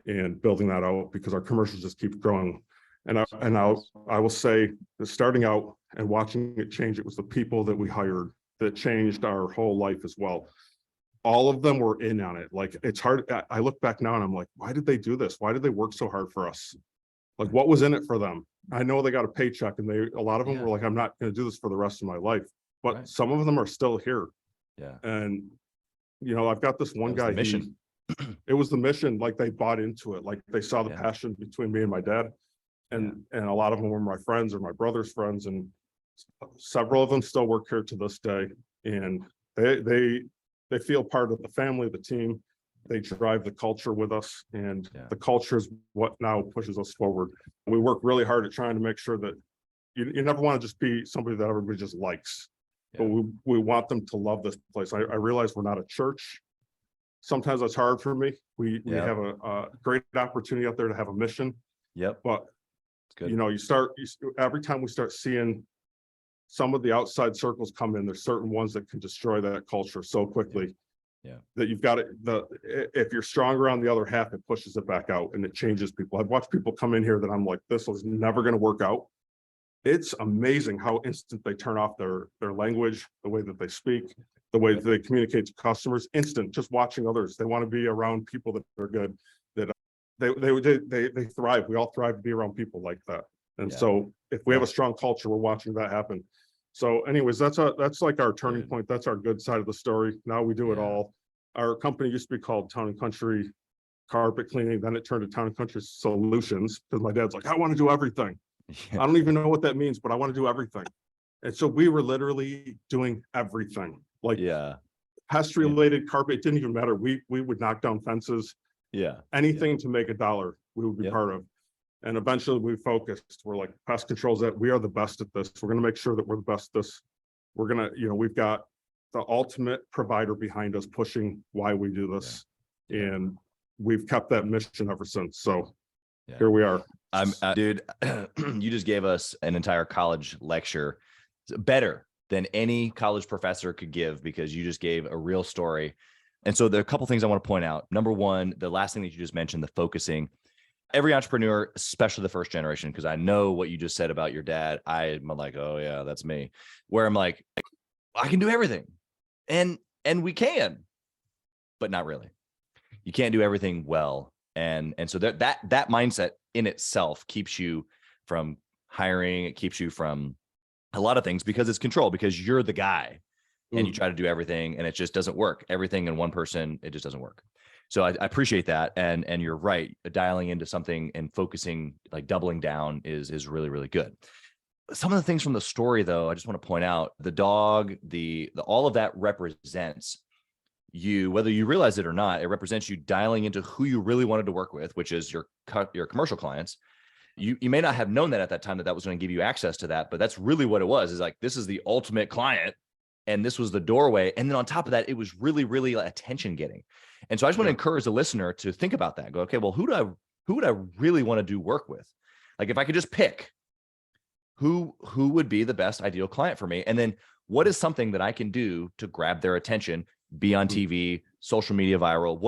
and building that out, because our commercials just keep growing. And I will say that starting out and watching it change, it was the people that we hired that changed our whole life as well. all of them were in on it. Like, it's hard. I look back now and I'm like, why did they do this? Why did they work so hard for us? Like, what was in it for them? I know they got a paycheck, and a lot of them were like, I'm not going to do this for the rest of my life. But some of them are still here. Yeah. And, I've got this one guy, mission. It was the mission. Like, they bought into it. Like, they saw the passion between me and my dad. And a lot of them were my friends or my brother's friends. And several of them still work here to this day. And they feel part of the family, the team. They drive the culture with us, and the culture is what now pushes us forward. We work really hard at trying to make sure that you never want to just be somebody that everybody just likes, but we want them to love this place. I realize we're not a church. Sometimes that's hard for me. We have a great opportunity out there to have a mission. But every time we start seeing some of the outside circles come in, there's certain ones that can destroy that culture so quickly. That you've got it. If you're stronger on the other half, it pushes it back out and it changes people. I've watched people come in here that I'm like, this was never going to work out. It's amazing how instant they turn off their language, the way that they speak, the way that they communicate to customers. Instant, just watching others. They want to be around people that are good. That they thrive. We all thrive to be around people like that. And so if we have a strong culture, we're watching that happen. So anyways, that's like our turning point. That's our good side of the story. Now we do it all. Our company used to be called Town and Country Carpet Cleaning. Then it turned to Town and Country Solutions, because my dad's like, I want to do everything. I don't even know what that means, but I want to do everything. And so we were literally doing everything. Like pest related carpet, it didn't even matter. We would knock down fences. Anything to make $1, we would be part of. And eventually we focused. We're like, pest controls, that we are the best at this. We're going to make sure that we're the best at this. We're going to, we've got the ultimate provider behind us pushing why we do this. And we've kept that mission ever since. So here we are. Dude, you just gave us an entire college lecture, better than any college professor could give, because you just gave a real story. And so there are a couple things I want to point out. Number one, the last thing that you just mentioned, the focusing. Every entrepreneur, especially the first generation, because I know what you just said about your dad. I'm like, oh yeah, that's me. Where I'm like, I can do everything, and we can, but not really. You can't do everything well, and so that mindset in itself keeps you from hiring. It keeps you from a lot of things, because it's control, because you're the guy, and you try to do everything, and it just doesn't work. Everything in one person, it just doesn't work. So I appreciate that. And you're right. Dialing into something and focusing, like doubling down is really, really good. Some of the things from the story, though, I just want to point out: the dog, the all of that represents you, whether you realize it or not. It represents you dialing into who you really wanted to work with, which is your commercial clients. You may not have known that at that time that was going to give you access to that, but that's really what it was. Is like, this is the ultimate client, and this was the doorway. And then on top of that, it was really, really attention getting. And so I just want to encourage the listener to think about that. Go, okay, well, who would I really want to do work with? Like, if I could just pick who would be the best ideal client for me, and then what is something that I can do to grab their attention, be on TV, social media, viral,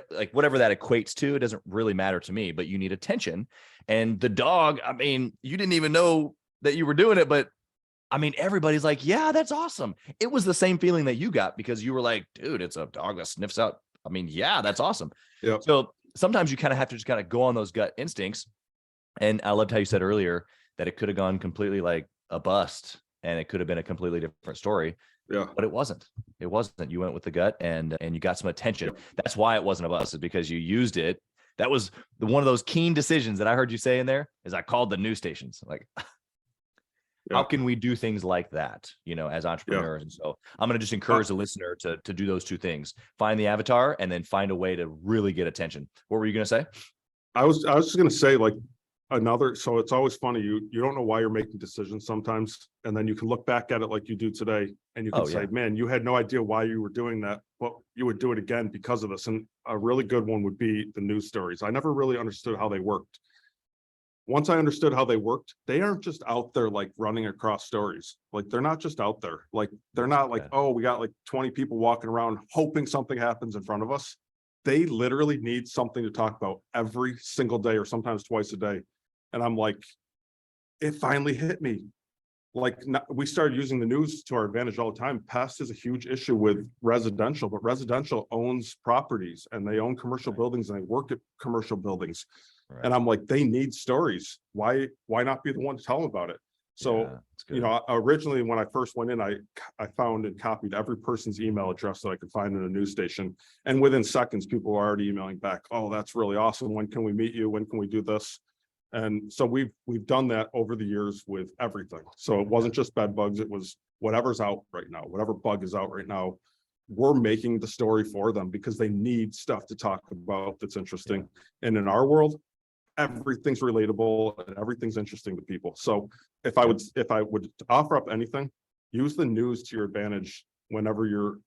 like whatever that equates to. It doesn't really matter to me, but you need attention. And the dog, I mean, you didn't even know that you were doing it, but I mean, everybody's like, yeah, that's awesome. It was the same feeling that you got, because you were like, dude, it's a dog that sniffs out. I mean, yeah, that's awesome. So sometimes you kind of have to just kind of go on those gut instincts. And I loved how you said earlier that it could have gone completely like a bust, and it could have been a completely different story. But it wasn't. It wasn't. You went with the gut, and you got some attention. That's why it wasn't a bust, is because you used it. That was one of those keen decisions that I heard you say in there. Is I called the news stations. Like, how can we do things like that, as entrepreneurs? And so I'm going to just encourage the listener to do those two things: find the avatar, and then find a way to really get attention. What were you going to say? I was just going to say, like, so it's always funny. You don't know why you're making decisions sometimes. And then you can look back at it like you do today, and you can say, man, you had no idea why you were doing that, but you would do it again because of this. And a really good one would be the news stories. I never really understood how they worked. Once I understood how they worked, they aren't just out there like running across stories. Like, they're not just out there. Like, they're not like, oh, we got like 20 people walking around hoping something happens in front of us. They literally need something to talk about every single day, or sometimes twice a day. And I'm like, it finally hit me. we started using the news to our advantage all the time. Pest is a huge issue with residential, but residential owns properties and they own commercial buildings and they work at commercial buildings. Right. And I'm like, they need stories. Why not be the one to tell them about it? So, originally when I first went in, I found and copied every person's email address that I could find in a news station. And within seconds, people were already emailing back, oh, that's really awesome. When can we meet you? When can we do this? And so we've done that over the years with everything. So it wasn't just bed bugs. It was whatever's out right now, whatever bug is out right now. We're making the story for them because they need stuff to talk about that's interesting. And in our world, everything's relatable and everything's interesting to people. So if I would offer up anything, use the news to your advantage whenever you're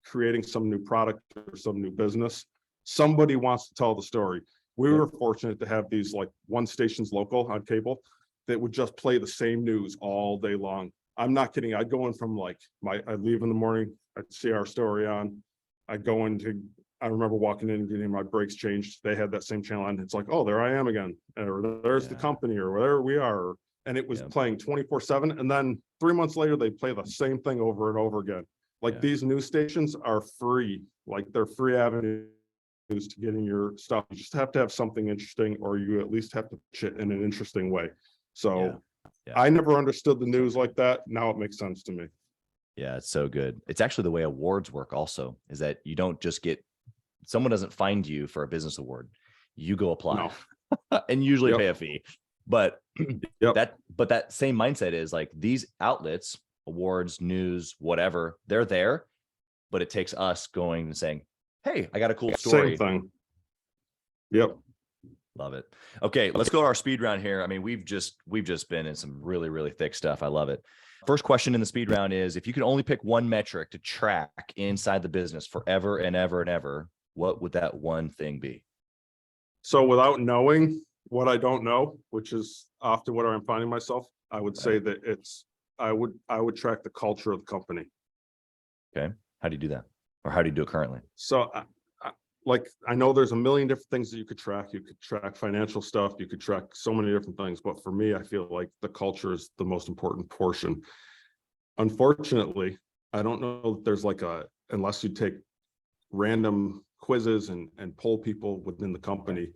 creating some new product or some new business. Somebody wants to tell the story. We were fortunate to have these like one stations local on cable that would just play the same news all day long. I'm not kidding. I'd go in from I'd leave in the morning, I'd see our story on. I remember walking in and getting my brakes changed. They had that same channel and it's like, oh, there I am again. Or there's the company or wherever we are. And it was playing 24/7. And then 3 months later, they play the same thing over and over again. These news stations are free. They're free avenues to getting your stuff. You just have to have something interesting, or you at least have to pitch it in an interesting way. So I never understood the news like that. Now it makes sense to me. Yeah, it's so good. It's actually the way awards work also, is that you don't just someone doesn't find you for a business award. You go apply and usually pay a fee. But that same mindset is these outlets, awards, news, whatever, they're there, but it takes us going and saying, hey, I got a cool story. Same thing. Yep. Love it. Okay, let's go to our speed round here. I mean, we've just been in some really, really thick stuff. I love it. First question in the speed round is, if you could only pick one metric to track inside the business forever and ever and ever, what would that one thing be? So without knowing what I don't know, which is often what I'm finding myself, I would say that I would track the culture of the company. Okay. How do you do that? Or how do you do it currently? So I know there's a million different things that you could track. You could track financial stuff. You could track so many different things. But for me, I feel like the culture is the most important portion. Unfortunately, I don't know that there's unless you take random quizzes and poll people within the company,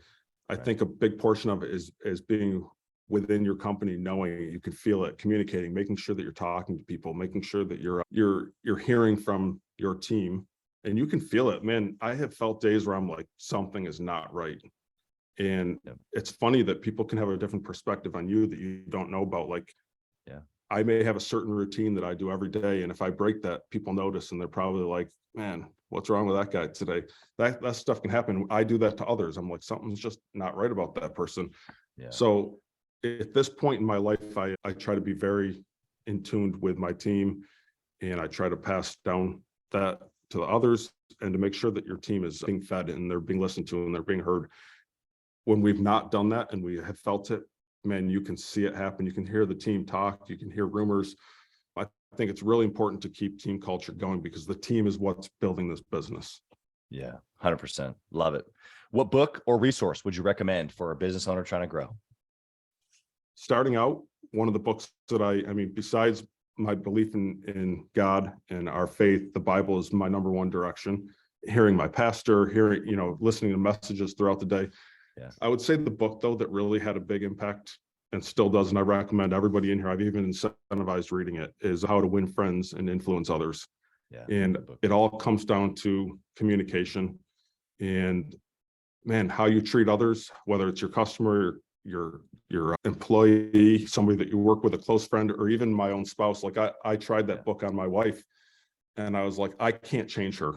I think a big portion of it is being within your company, knowing it, you can feel it, communicating, making sure that you're talking to people, making sure that you're hearing from your team, and you can feel it. Man, I have felt days where I'm like, something is not right. And it's funny that people can have a different perspective on you that you don't know about. I may have a certain routine that I do every day, and if I break that, people notice, and they're probably like, man, what's wrong with that guy today? That stuff can happen. I do that to others. I'm like, something's just not right about that person. So at this point in my life, I try to be very in tune with my team, and I try to pass down that to the others, and to make sure that your team is being fed and they're being listened to and they're being heard. When we've not done that and we have felt it, man, you can see it happen. You can hear the team talk. You can hear rumors. I think it's really important to keep team culture going, because the team is what's building this business. Yeah, 100%. Love it. What book or resource would you recommend for a business owner trying to grow? Starting out, one of the books that I mean, besides my belief in God and our faith, the Bible is my number one direction. Hearing my pastor, listening to messages throughout the day. I would say the book, though, that really had a big impact and still does, and I recommend everybody in here, I've even incentivized reading it, is How to Win Friends and Influence Others. And it all comes down to communication and, man, how you treat others, whether it's your customer, your employee, somebody that you work with, a close friend, or even my own spouse. I tried that book on my wife, and I was like, I can't change her.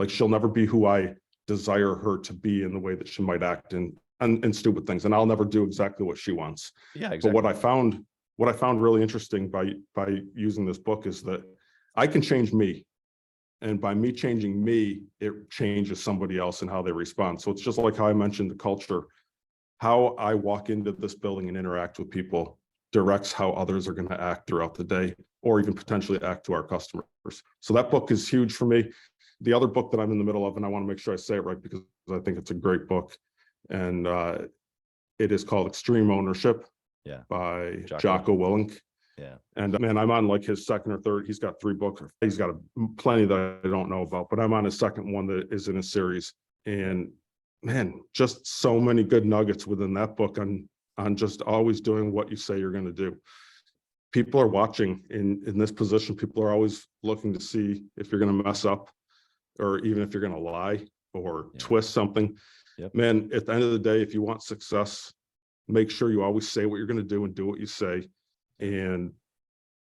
She'll never be who I desire her to be in the way that she might act and stupid things. And I'll never do exactly what she wants. Yeah, exactly. But what I found really interesting by using this book is that I can change me. And by me changing me, it changes somebody else and how they respond. So it's just like how I mentioned the culture. How I walk into this building and interact with people directs how others are going to act throughout the day, or even potentially act to our customers. So that book is huge for me. The other book that I'm in the middle of, and I want to make sure I say it right because I think it's a great book, and it is called Extreme Ownership by Jocko Willink. Yeah. And man, I'm on like his second or third. He's got 3 books. He's got plenty that I don't know about, but I'm on his second one that is in a series. And man, just so many good nuggets within that book on just always doing what you say you're going to do. People are watching in this position. People are always looking to see if you're going to mess up, or even if you're going to lie or twist something. Yep. Man, at the end of the day, if you want success, make sure you always say what you're going to do and do what you say. And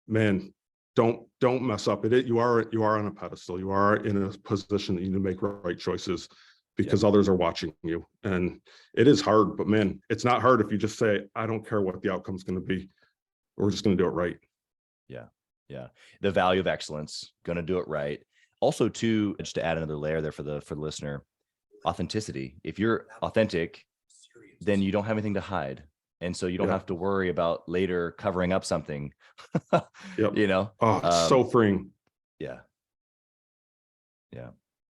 man, don't mess up. You are on a pedestal. You are in a position that you need to make right choices, because others are watching you. And it is hard, but man, it's not hard if you just say, I don't care what the outcome's going to be. We're just going to do it right. Yeah. Yeah. The value of excellence, going to do it right. Also, too, just to add another layer there for the listener, authenticity. If you're authentic, then you don't have anything to hide. And so you don't have to worry about later covering up something, you know? Oh, it's so freeing. Yeah. Yeah.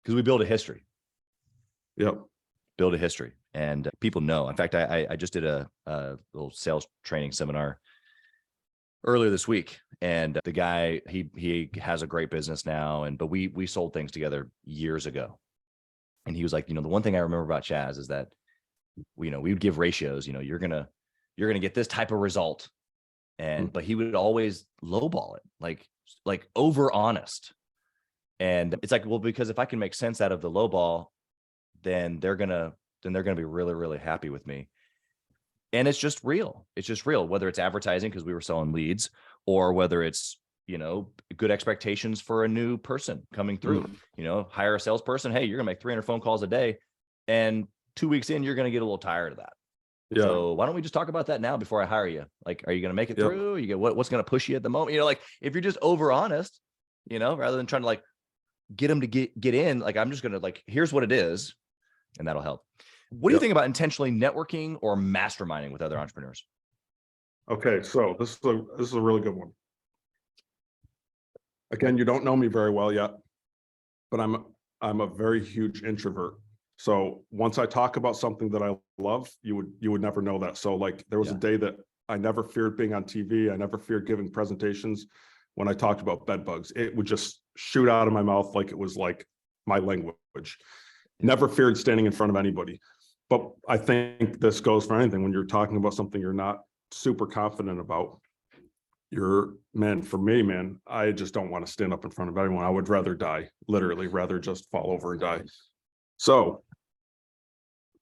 Because we build a history. Yep. Build a history. And people know. In fact, I just did a little sales training seminar earlier this week. And the guy, he has a great business now. But we sold things together years ago. And he was like, the one thing I remember about Chaz is that, we would give ratios, you're going to get this type of result. But he would always lowball it, like over honest. And it's like, well, because if I can make sense out of the lowball, then they're going to be really, really happy with me. And it's just real. It's just real, whether it's advertising because we were selling leads, or whether it's, good expectations for a new person coming through, hire a salesperson. Hey, you're gonna make 300 phone calls a day. And 2 weeks in, you're going to get a little tired of that. Yeah. So why don't we just talk about that now before I hire you? Like, are you going to make it through? You get what's going to push you at the moment? Like if you're just over honest, rather than trying to get them to get in, I'm just going to here's what it is. And that'll help. What do you think about intentionally networking or masterminding with other entrepreneurs? Okay. So this is a really good one. Again, you don't know me very well yet, but I'm a very huge introvert. So once I talk about something that I love, you would never know that. So there was a day that I never feared being on TV. I never feared giving presentations. When I talked about bed bugs, it would just shoot out of my mouth like it was like my language. Never feared standing in front of anybody. But I think this goes for anything. When you're talking about something you're not super confident about, for me, I just don't want to stand up in front of anyone. I would rather die, literally rather just fall over and die. So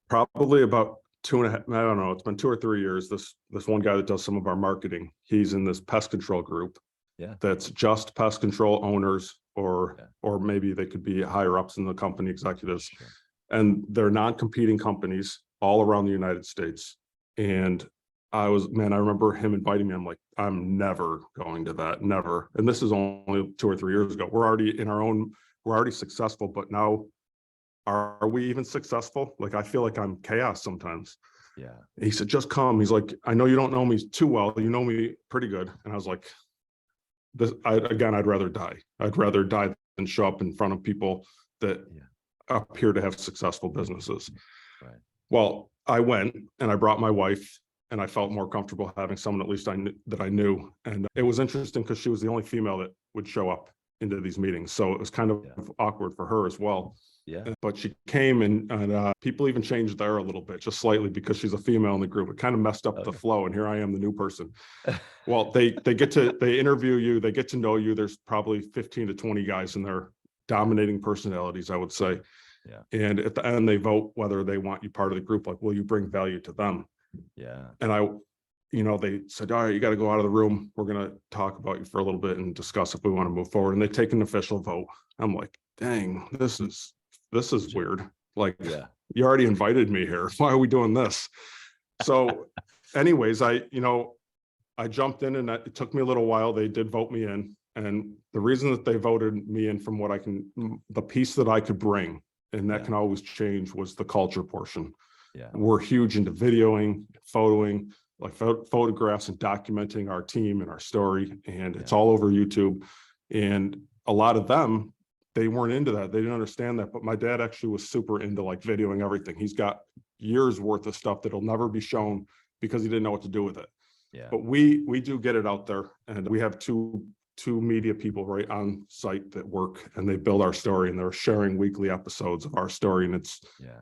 probably about 2.5, I don't know, it's been 2 or 3 years. This one guy that does some of our marketing, he's in this pest control group. Yeah. That's just pest control owners, or maybe they could be higher ups in the company, executives. Sure. And they're non-competing companies all around the United States. And I remember him inviting me. I'm like, I'm never going to that, never. And this is only 2 or 3 years ago. We're already successful, but now are we even successful? I feel like I'm chaos sometimes. Yeah. And he said, just come. He's like, I know you don't know me too well. You know me pretty good. And I was like, I'd rather die. I'd rather die than show up in front of people that appear to have successful businesses. Right. Well, I went and I brought my wife, and I felt more comfortable having someone at least that I knew. And it was interesting because she was the only female that would show up into these meetings. So it was kind of awkward for her as well. Yeah. But she came and people even changed there a little bit, just slightly, because she's a female in the group. It kind of messed up the flow. And here I am, the new person. Well, they interview you, they get to know you. There's probably 15 to 20 guys in there, dominating personalities, I would say. Yeah. And at the end, they vote whether they want you part of the group. Will you bring value to them? Yeah. And they said, all right, you got to go out of the room. We're going to talk about you for a little bit and discuss if we want to move forward. And they take an official vote. I'm like, dang, this is weird. You already invited me here. Why are we doing this? So anyways, I jumped in, and it took me a little while. They did vote me in. And the reason that they voted me in, from the piece that I could bring, and that can always change, was the culture portion. Yeah. We're huge into videoing, photoing, photographs, and documenting our team and our story. And it's all over YouTube. And a lot of them, they weren't into that. They didn't understand that. But my dad actually was super into videoing everything. He's got years worth of stuff that'll never be shown because he didn't know what to do with it. Yeah. But we do get it out there, and we have two media people right on site that work, and they build our story, and they're sharing weekly episodes of our story. And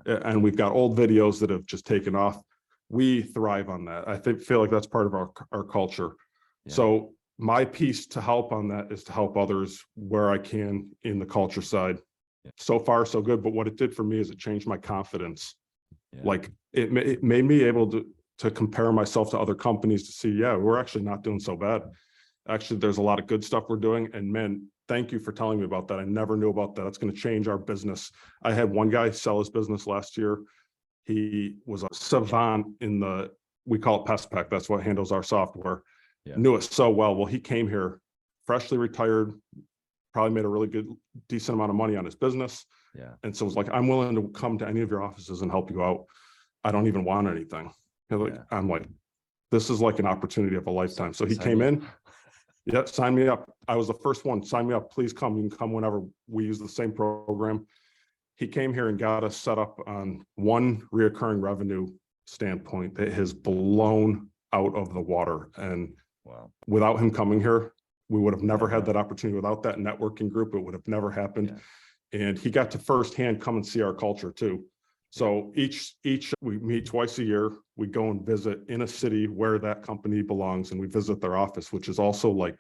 and we've got old videos that have just taken off. We thrive on that. I feel like that's part of our culture. Yeah. So my piece to help on that is to help others where I can in the culture side. Yeah. So far, so good. But what it did for me is it changed my confidence. Yeah. Like it made me able to compare myself to other companies to see, yeah, we're actually not doing so bad. Actually, there's a lot of good stuff we're doing. And man, thank you for telling me about that. I never knew about that. It's going to change our business. I had one guy sell his business last year. He was a savant in we call it Pest. That's what handles our software. Yeah. Knew it so well. Well, he came here freshly retired, probably made a really decent amount of money on his business. Yeah. And so it was like, I'm willing to come to any of your offices and help you out. I don't even want anything. I'm like, this is like an opportunity of a lifetime. So he came in. Yeah, sign me up. I was the first one. Sign me up. Please come. You can come whenever. We use the same program. He came here and got us set up on one reoccurring revenue standpoint that has blown out of the water. And wow, without him coming here, we would have never had that opportunity. Without that networking group, it would have never happened. Yeah. And he got to firsthand come and see our culture too. So each we meet twice a year. We go and visit in a city where that company belongs, and we visit their office, which is also like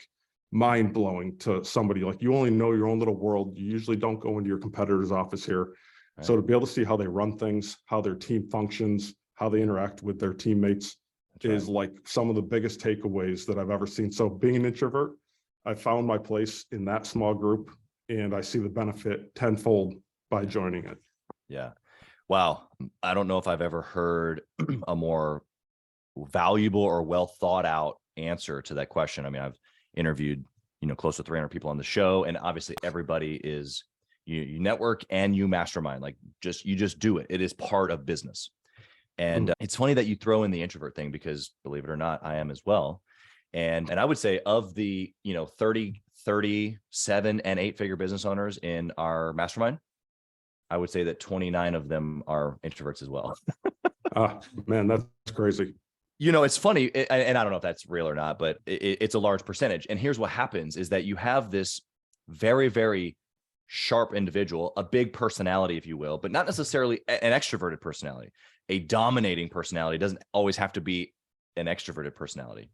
mind blowing to somebody. Like, you only know your own little world. You usually don't go into your competitor's office here. Right. So to be able to see how they run things, how their team functions, how they interact with their teammates is like some of the biggest takeaways that I've ever seen. So being an introvert, I found my place in that small group, and I see the benefit tenfold by joining it. Yeah. Wow. I don't know if I've ever heard a more valuable or well thought out answer to that question. I mean, I've interviewed, close to 300 people on the show, and obviously everybody is, you network and you mastermind, like you just do it. It is part of business. And it's funny that you throw in the introvert thing, because believe it or not, I am as well. And I would say of the, 37 and 8-figure business owners in our mastermind, I would say that 29 of them are introverts as well. Man, that's crazy. It's funny, and I don't know if that's real or not, but it's a large percentage. And here's what happens is that you have this very, very sharp individual, a big personality, if you will, but not necessarily an extroverted personality. A dominating personality doesn't always have to be an extroverted personality.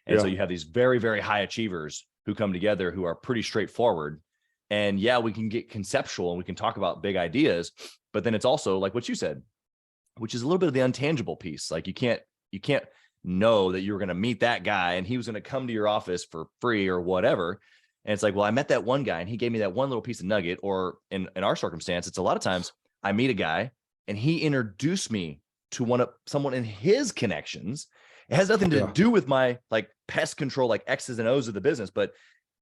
And so you have these very, very high achievers who come together, who are pretty straightforward. And yeah, we can get conceptual and we can talk about big ideas, but then it's also like what you said, which is a little bit of the intangible piece. Like you can't know that you were going to meet that guy and he was going to come to your office for free or whatever. And it's like, well, I met that one guy and he gave me that one little piece of nugget. Or in our circumstance, it's a lot of times I meet a guy and he introduced me to someone in his connections. It has nothing to do with my like pest control, like X's and O's of the business, but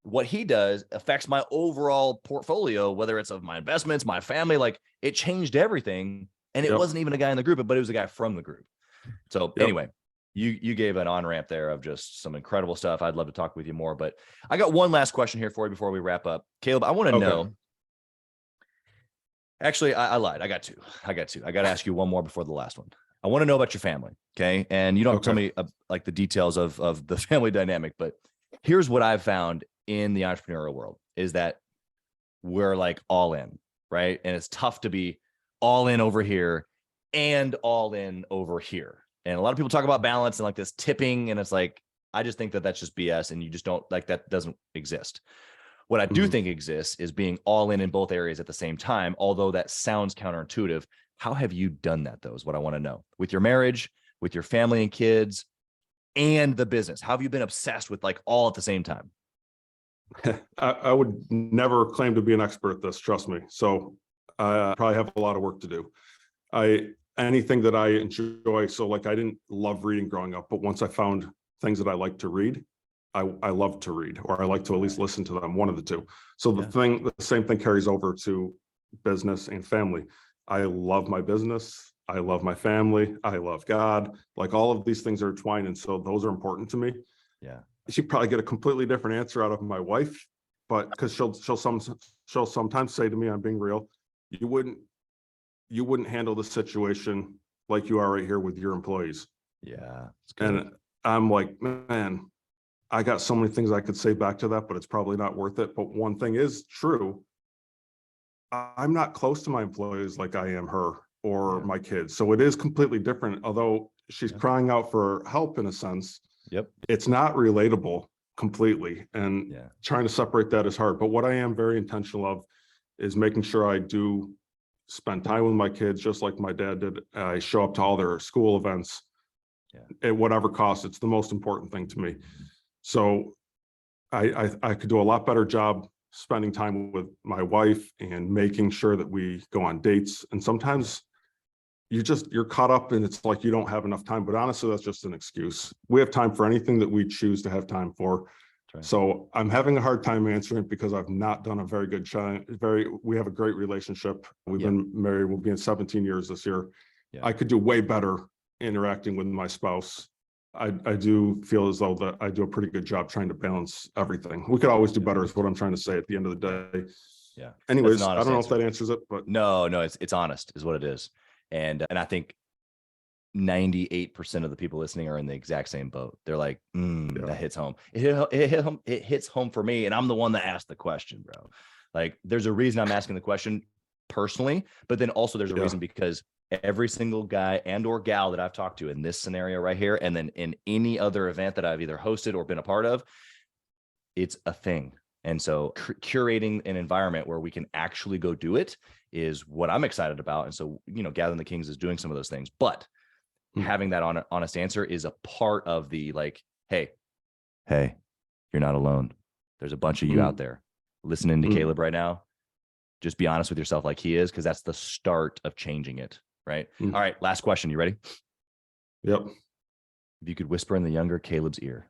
what he does affects my overall portfolio, whether it's of my investments, my family, like it changed everything. And it wasn't even a guy in the group, but it was a guy from the group. So anyway, you gave an on-ramp there of just some incredible stuff. I'd love to talk with you more, but I got one last question here for you before we wrap up. Caleb, I want to know, actually, I lied. I got two. I got to ask you one more before the last one. I want to know about your family. Okay. And you don't have to tell me like the details of the family dynamic, but here's what I've found in the entrepreneurial world is that we're like all in, right? And it's tough to be all in over here and all in over here. And a lot of people talk about balance and like this tipping. And it's like, I just think that that's just BS. And you just don't like, that doesn't exist. What I do think exists is being all in both areas at the same time. Although that sounds counterintuitive. How have you done that though, is what I want to know, with your marriage, with your family and kids and the business. How have you been obsessed with like all at the same time? I would never claim to be an expert at this, trust me. So I probably have a lot of work to do. Anything that I enjoy. So like, I didn't love reading growing up, but once I found things that I like to read, I love to read, or I like to at least listen to them, one of the two. So the same thing carries over to business and family. I love my business. I love my family. I love God. Like all of these things are entwined. And so those are important to me. Yeah. She'd probably get a completely different answer out of my wife, but because she'll sometimes say to me, I'm being real, you wouldn't handle the situation like you are right here with your employees. Yeah. And I'm like, man, I got so many things I could say back to that, but it's probably not worth it. But one thing is true. I'm not close to my employees like I am her or Yeah. my kids. So it is completely different. Although she's crying out for help in a sense, Yep. it's not relatable completely. And Yeah. trying to separate that is hard. But what I am very intentional of is making sure I do spend time with my kids, just like my dad did. I show up to all their school events at whatever cost. It's the most important thing to me. So I could do a lot better job spending time with my wife and making sure that we go on dates. And sometimes you're caught up and it's like you don't have enough time, but honestly, that's just an excuse. We have time for anything that we choose to have time for. Right. So I'm having a hard time answering it because I've not done a very good job. We have a great relationship. We've been married. We'll be in 17 years this year. Yeah. I could do way better interacting with my spouse. I do feel as though that I do a pretty good job trying to balance everything. We could always do better is what I'm trying to say at the end of the day. Yeah. Anyways, I don't know if that answers it, but no, it's honest is what it is. And I think 98% of the people listening are in the exact same boat. They're like, that hits home. It hits home for me. And I'm the one that asked the question, bro. Like there's a reason I'm asking the question personally, but then also there's a reason because every single guy and or gal that I've talked to in this scenario right here, and then in any other event that I've either hosted or been a part of, it's a thing. And so curating an environment where we can actually go do it is what I'm excited about. And so, Gathering the Kings is doing some of those things, but having that honest answer is a part of the like, hey, you're not alone. There's a bunch of you out there listening to Caleb right now. Just be honest with yourself like he is, because that's the start of changing it. Right. All right. Last question. You ready? Yep. If you could whisper in the younger Caleb's ear,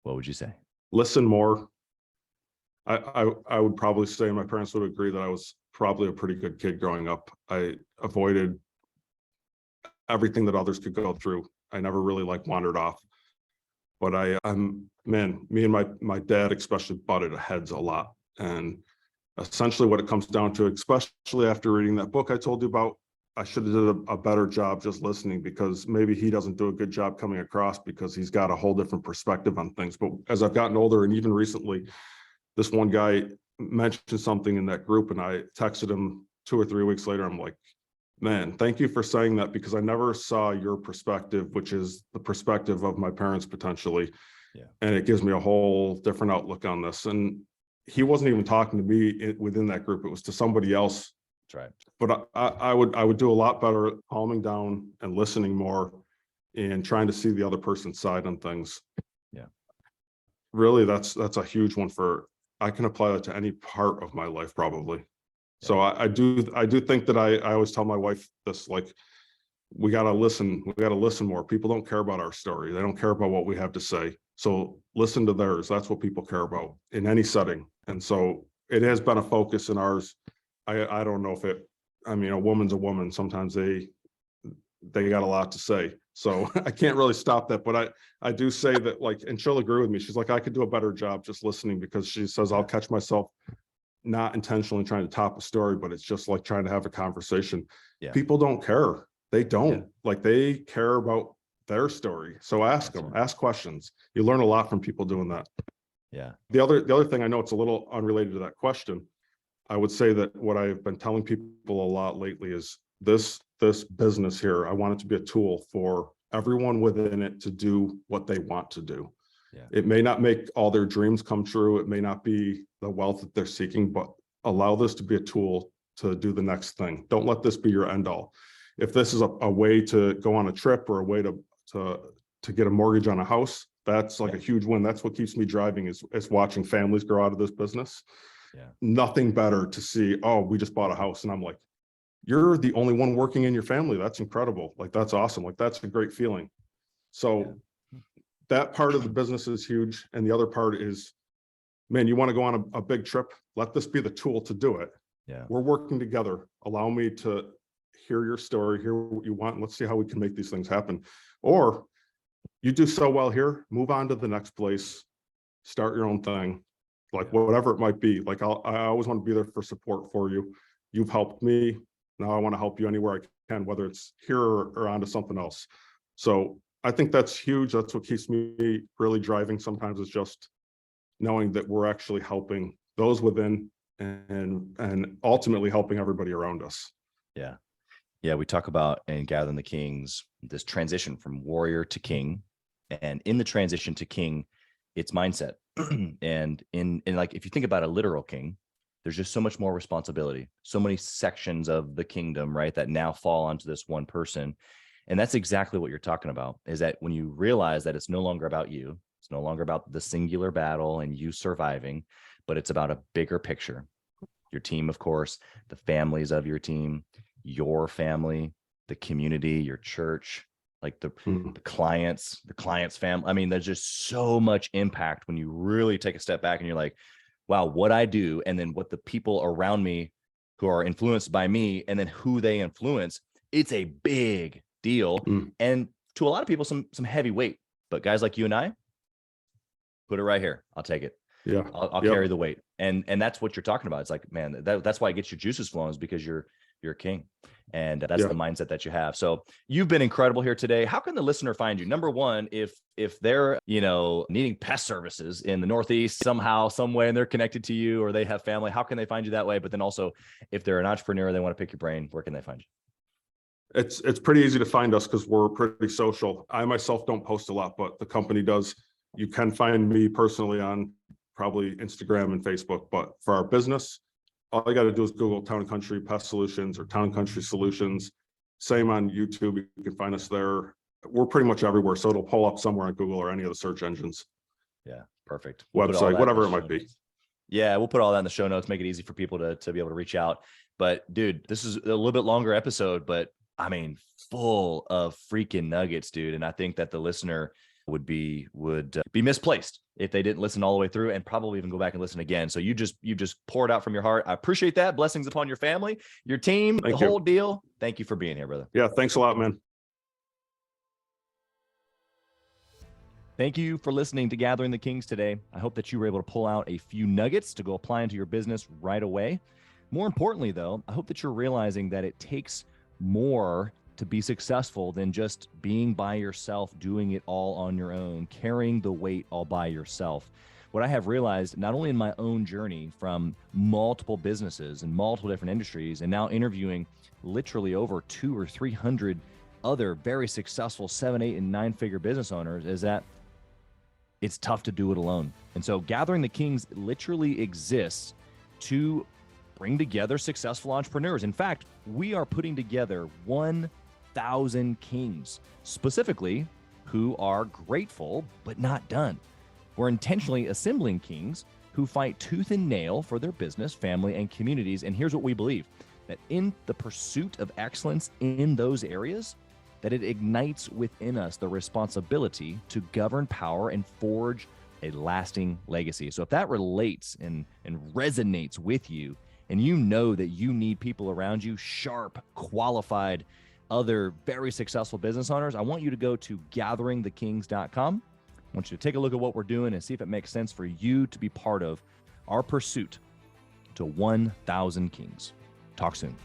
what would you say? Listen more. I would probably say, and my parents would agree, that I was probably a pretty good kid growing up. I avoided everything that others could go through. I never really wandered off. But me and my dad especially butted heads a lot. And essentially what it comes down to, especially after reading that book I told you about, I should have did a better job just listening, because maybe he doesn't do a good job coming across because he's got a whole different perspective on things. But as I've gotten older, and even recently, this one guy mentioned something in that group and I texted him 2 or 3 weeks later. I'm like, man, thank you for saying that, because I never saw your perspective, which is the perspective of my parents potentially. Yeah. And it gives me a whole different outlook on this. And he wasn't even talking to me within that group. It was to somebody else. That's right. But I would do a lot better calming down and listening more and trying to see the other person's side on things. Yeah. Really, that's a huge one. I can apply that to any part of my life probably. Yeah. So I do think that I always tell my wife this, like, we got to listen more. People don't care about our story. They don't care about what we have to say. So listen to theirs. That's what people care about in any setting. And so it has been a focus in ours. I don't know if a woman's a woman. Sometimes they got a lot to say. So I can't really stop that. But I do say that, like, and she'll agree with me. She's like, I could do a better job just listening, because she says I'll catch myself not intentionally trying to top a story, but it's just like trying to have a conversation. Yeah. People don't care. They don't. Like, they care about their story. So ask them, ask questions. You learn a lot from people doing that. Yeah. The other thing, I know it's a little unrelated to that question, I would say that what I've been telling people a lot lately is this business here, I want it to be a tool for everyone within it to do what they want to do. Yeah. It may not make all their dreams come true. It may not be the wealth that they're seeking, but allow this to be a tool to do the next thing. Don't let this be your end all. If this is a way to go on a trip or a way to get a mortgage on a house, that's like a huge win. That's what keeps me driving, is watching families grow out of this business. Yeah. Nothing better to see, oh, we just bought a house. And I'm like, you're the only one working in your family. That's incredible. Like, that's awesome. Like, that's a great feeling. So that part of the business is huge. And the other part is, man, you want to go on a big trip? Let this be the tool to do it. Yeah. We're working together. Allow me to hear your story, hear what you want, and let's see how we can make these things happen. Or you do so well here, move on to the next place, start your own thing, like whatever it might be. Like, I always want to be there for support for you. You've helped me. Now I want to help you anywhere I can, whether it's here or onto something else. So I think that's huge. That's what keeps me really driving sometimes, is just knowing that we're actually helping those within and ultimately helping everybody around us. Yeah. Yeah. We talk about in Gathering the Kings, this transition from warrior to king. And in the transition to king, it's mindset. And in like, if you think about a literal king, there's just so much more responsibility, so many sections of the kingdom, right, that now fall onto this one person. And that's exactly what you're talking about, is that when you realize that it's no longer about you, it's no longer about the singular battle and you surviving, but it's about a bigger picture. Your team, of course, the families of your team, your family, the community, your church, like the clients, family. I mean, there's just so much impact when you really take a step back and you're like, wow, what I do, and then what the people around me who are influenced by me, and then who they influence, it's a big deal. And to a lot of people, some heavy weight. But guys like you and I, put it right here. I'll take it. Yeah. I'll carry the weight. And that's what you're talking about. It's like, man, that's why it gets your juices flowing, is because you're a king. And that's the mindset that you have. So you've been incredible here today. How can the listener find you? Number one, if they're, needing pest services in the Northeast somehow, some way, and they're connected to you, or they have family, how can they find you that way? But then also, if they're an entrepreneur, they want to pick your brain, where can they find you? It's pretty easy to find us because we're pretty social. I myself don't post a lot, but the company does. You can find me personally on probably Instagram and Facebook, but for our business, all you got to do is Google Town & Country Pest Solutions or Town & Country Solutions. Same on YouTube. You can find us there. We're pretty much everywhere. So it'll pull up somewhere on Google or any of the search engines. Yeah, perfect. Website, whatever it might be. Yeah, we'll put all that in the show notes, make it easy for people to be able to reach out. But dude, this is a little bit longer episode, but I mean, full of freaking nuggets, dude. And I think that the listener would be misplaced if they didn't listen all the way through, and probably even go back and listen again. So you just pour it out from your heart. I appreciate that. Blessings upon your family, your team, the whole deal. Thank you for being here, brother. Yeah. Thanks a lot, man. Thank you for listening to Gathering the Kings today. I hope that you were able to pull out a few nuggets to go apply into your business right away. More importantly, though, I hope that you're realizing that it takes more to be successful than just being by yourself, doing it all on your own, carrying the weight all by yourself. What I have realized, not only in my own journey from multiple businesses and multiple different industries, and now interviewing literally over 200 or 300 other very successful 7, 8, and 9-figure business owners, is that it's tough to do it alone. And so Gathering the Kings literally exists to bring together successful entrepreneurs. In fact, we are putting together 1,000 kings, specifically, who are grateful but not done. We're intentionally assembling kings who fight tooth and nail for their business, family, and communities. And here's what we believe: that in the pursuit of excellence in those areas, that it ignites within us the responsibility to govern power and forge a lasting legacy. So if that relates and resonates with you, and you know that you need people around you, sharp, qualified, other very successful business owners, I want you to go to gatheringthekings.com. I want you to take a look at what we're doing and see if it makes sense for you to be part of our pursuit to 1,000 kings. Talk soon.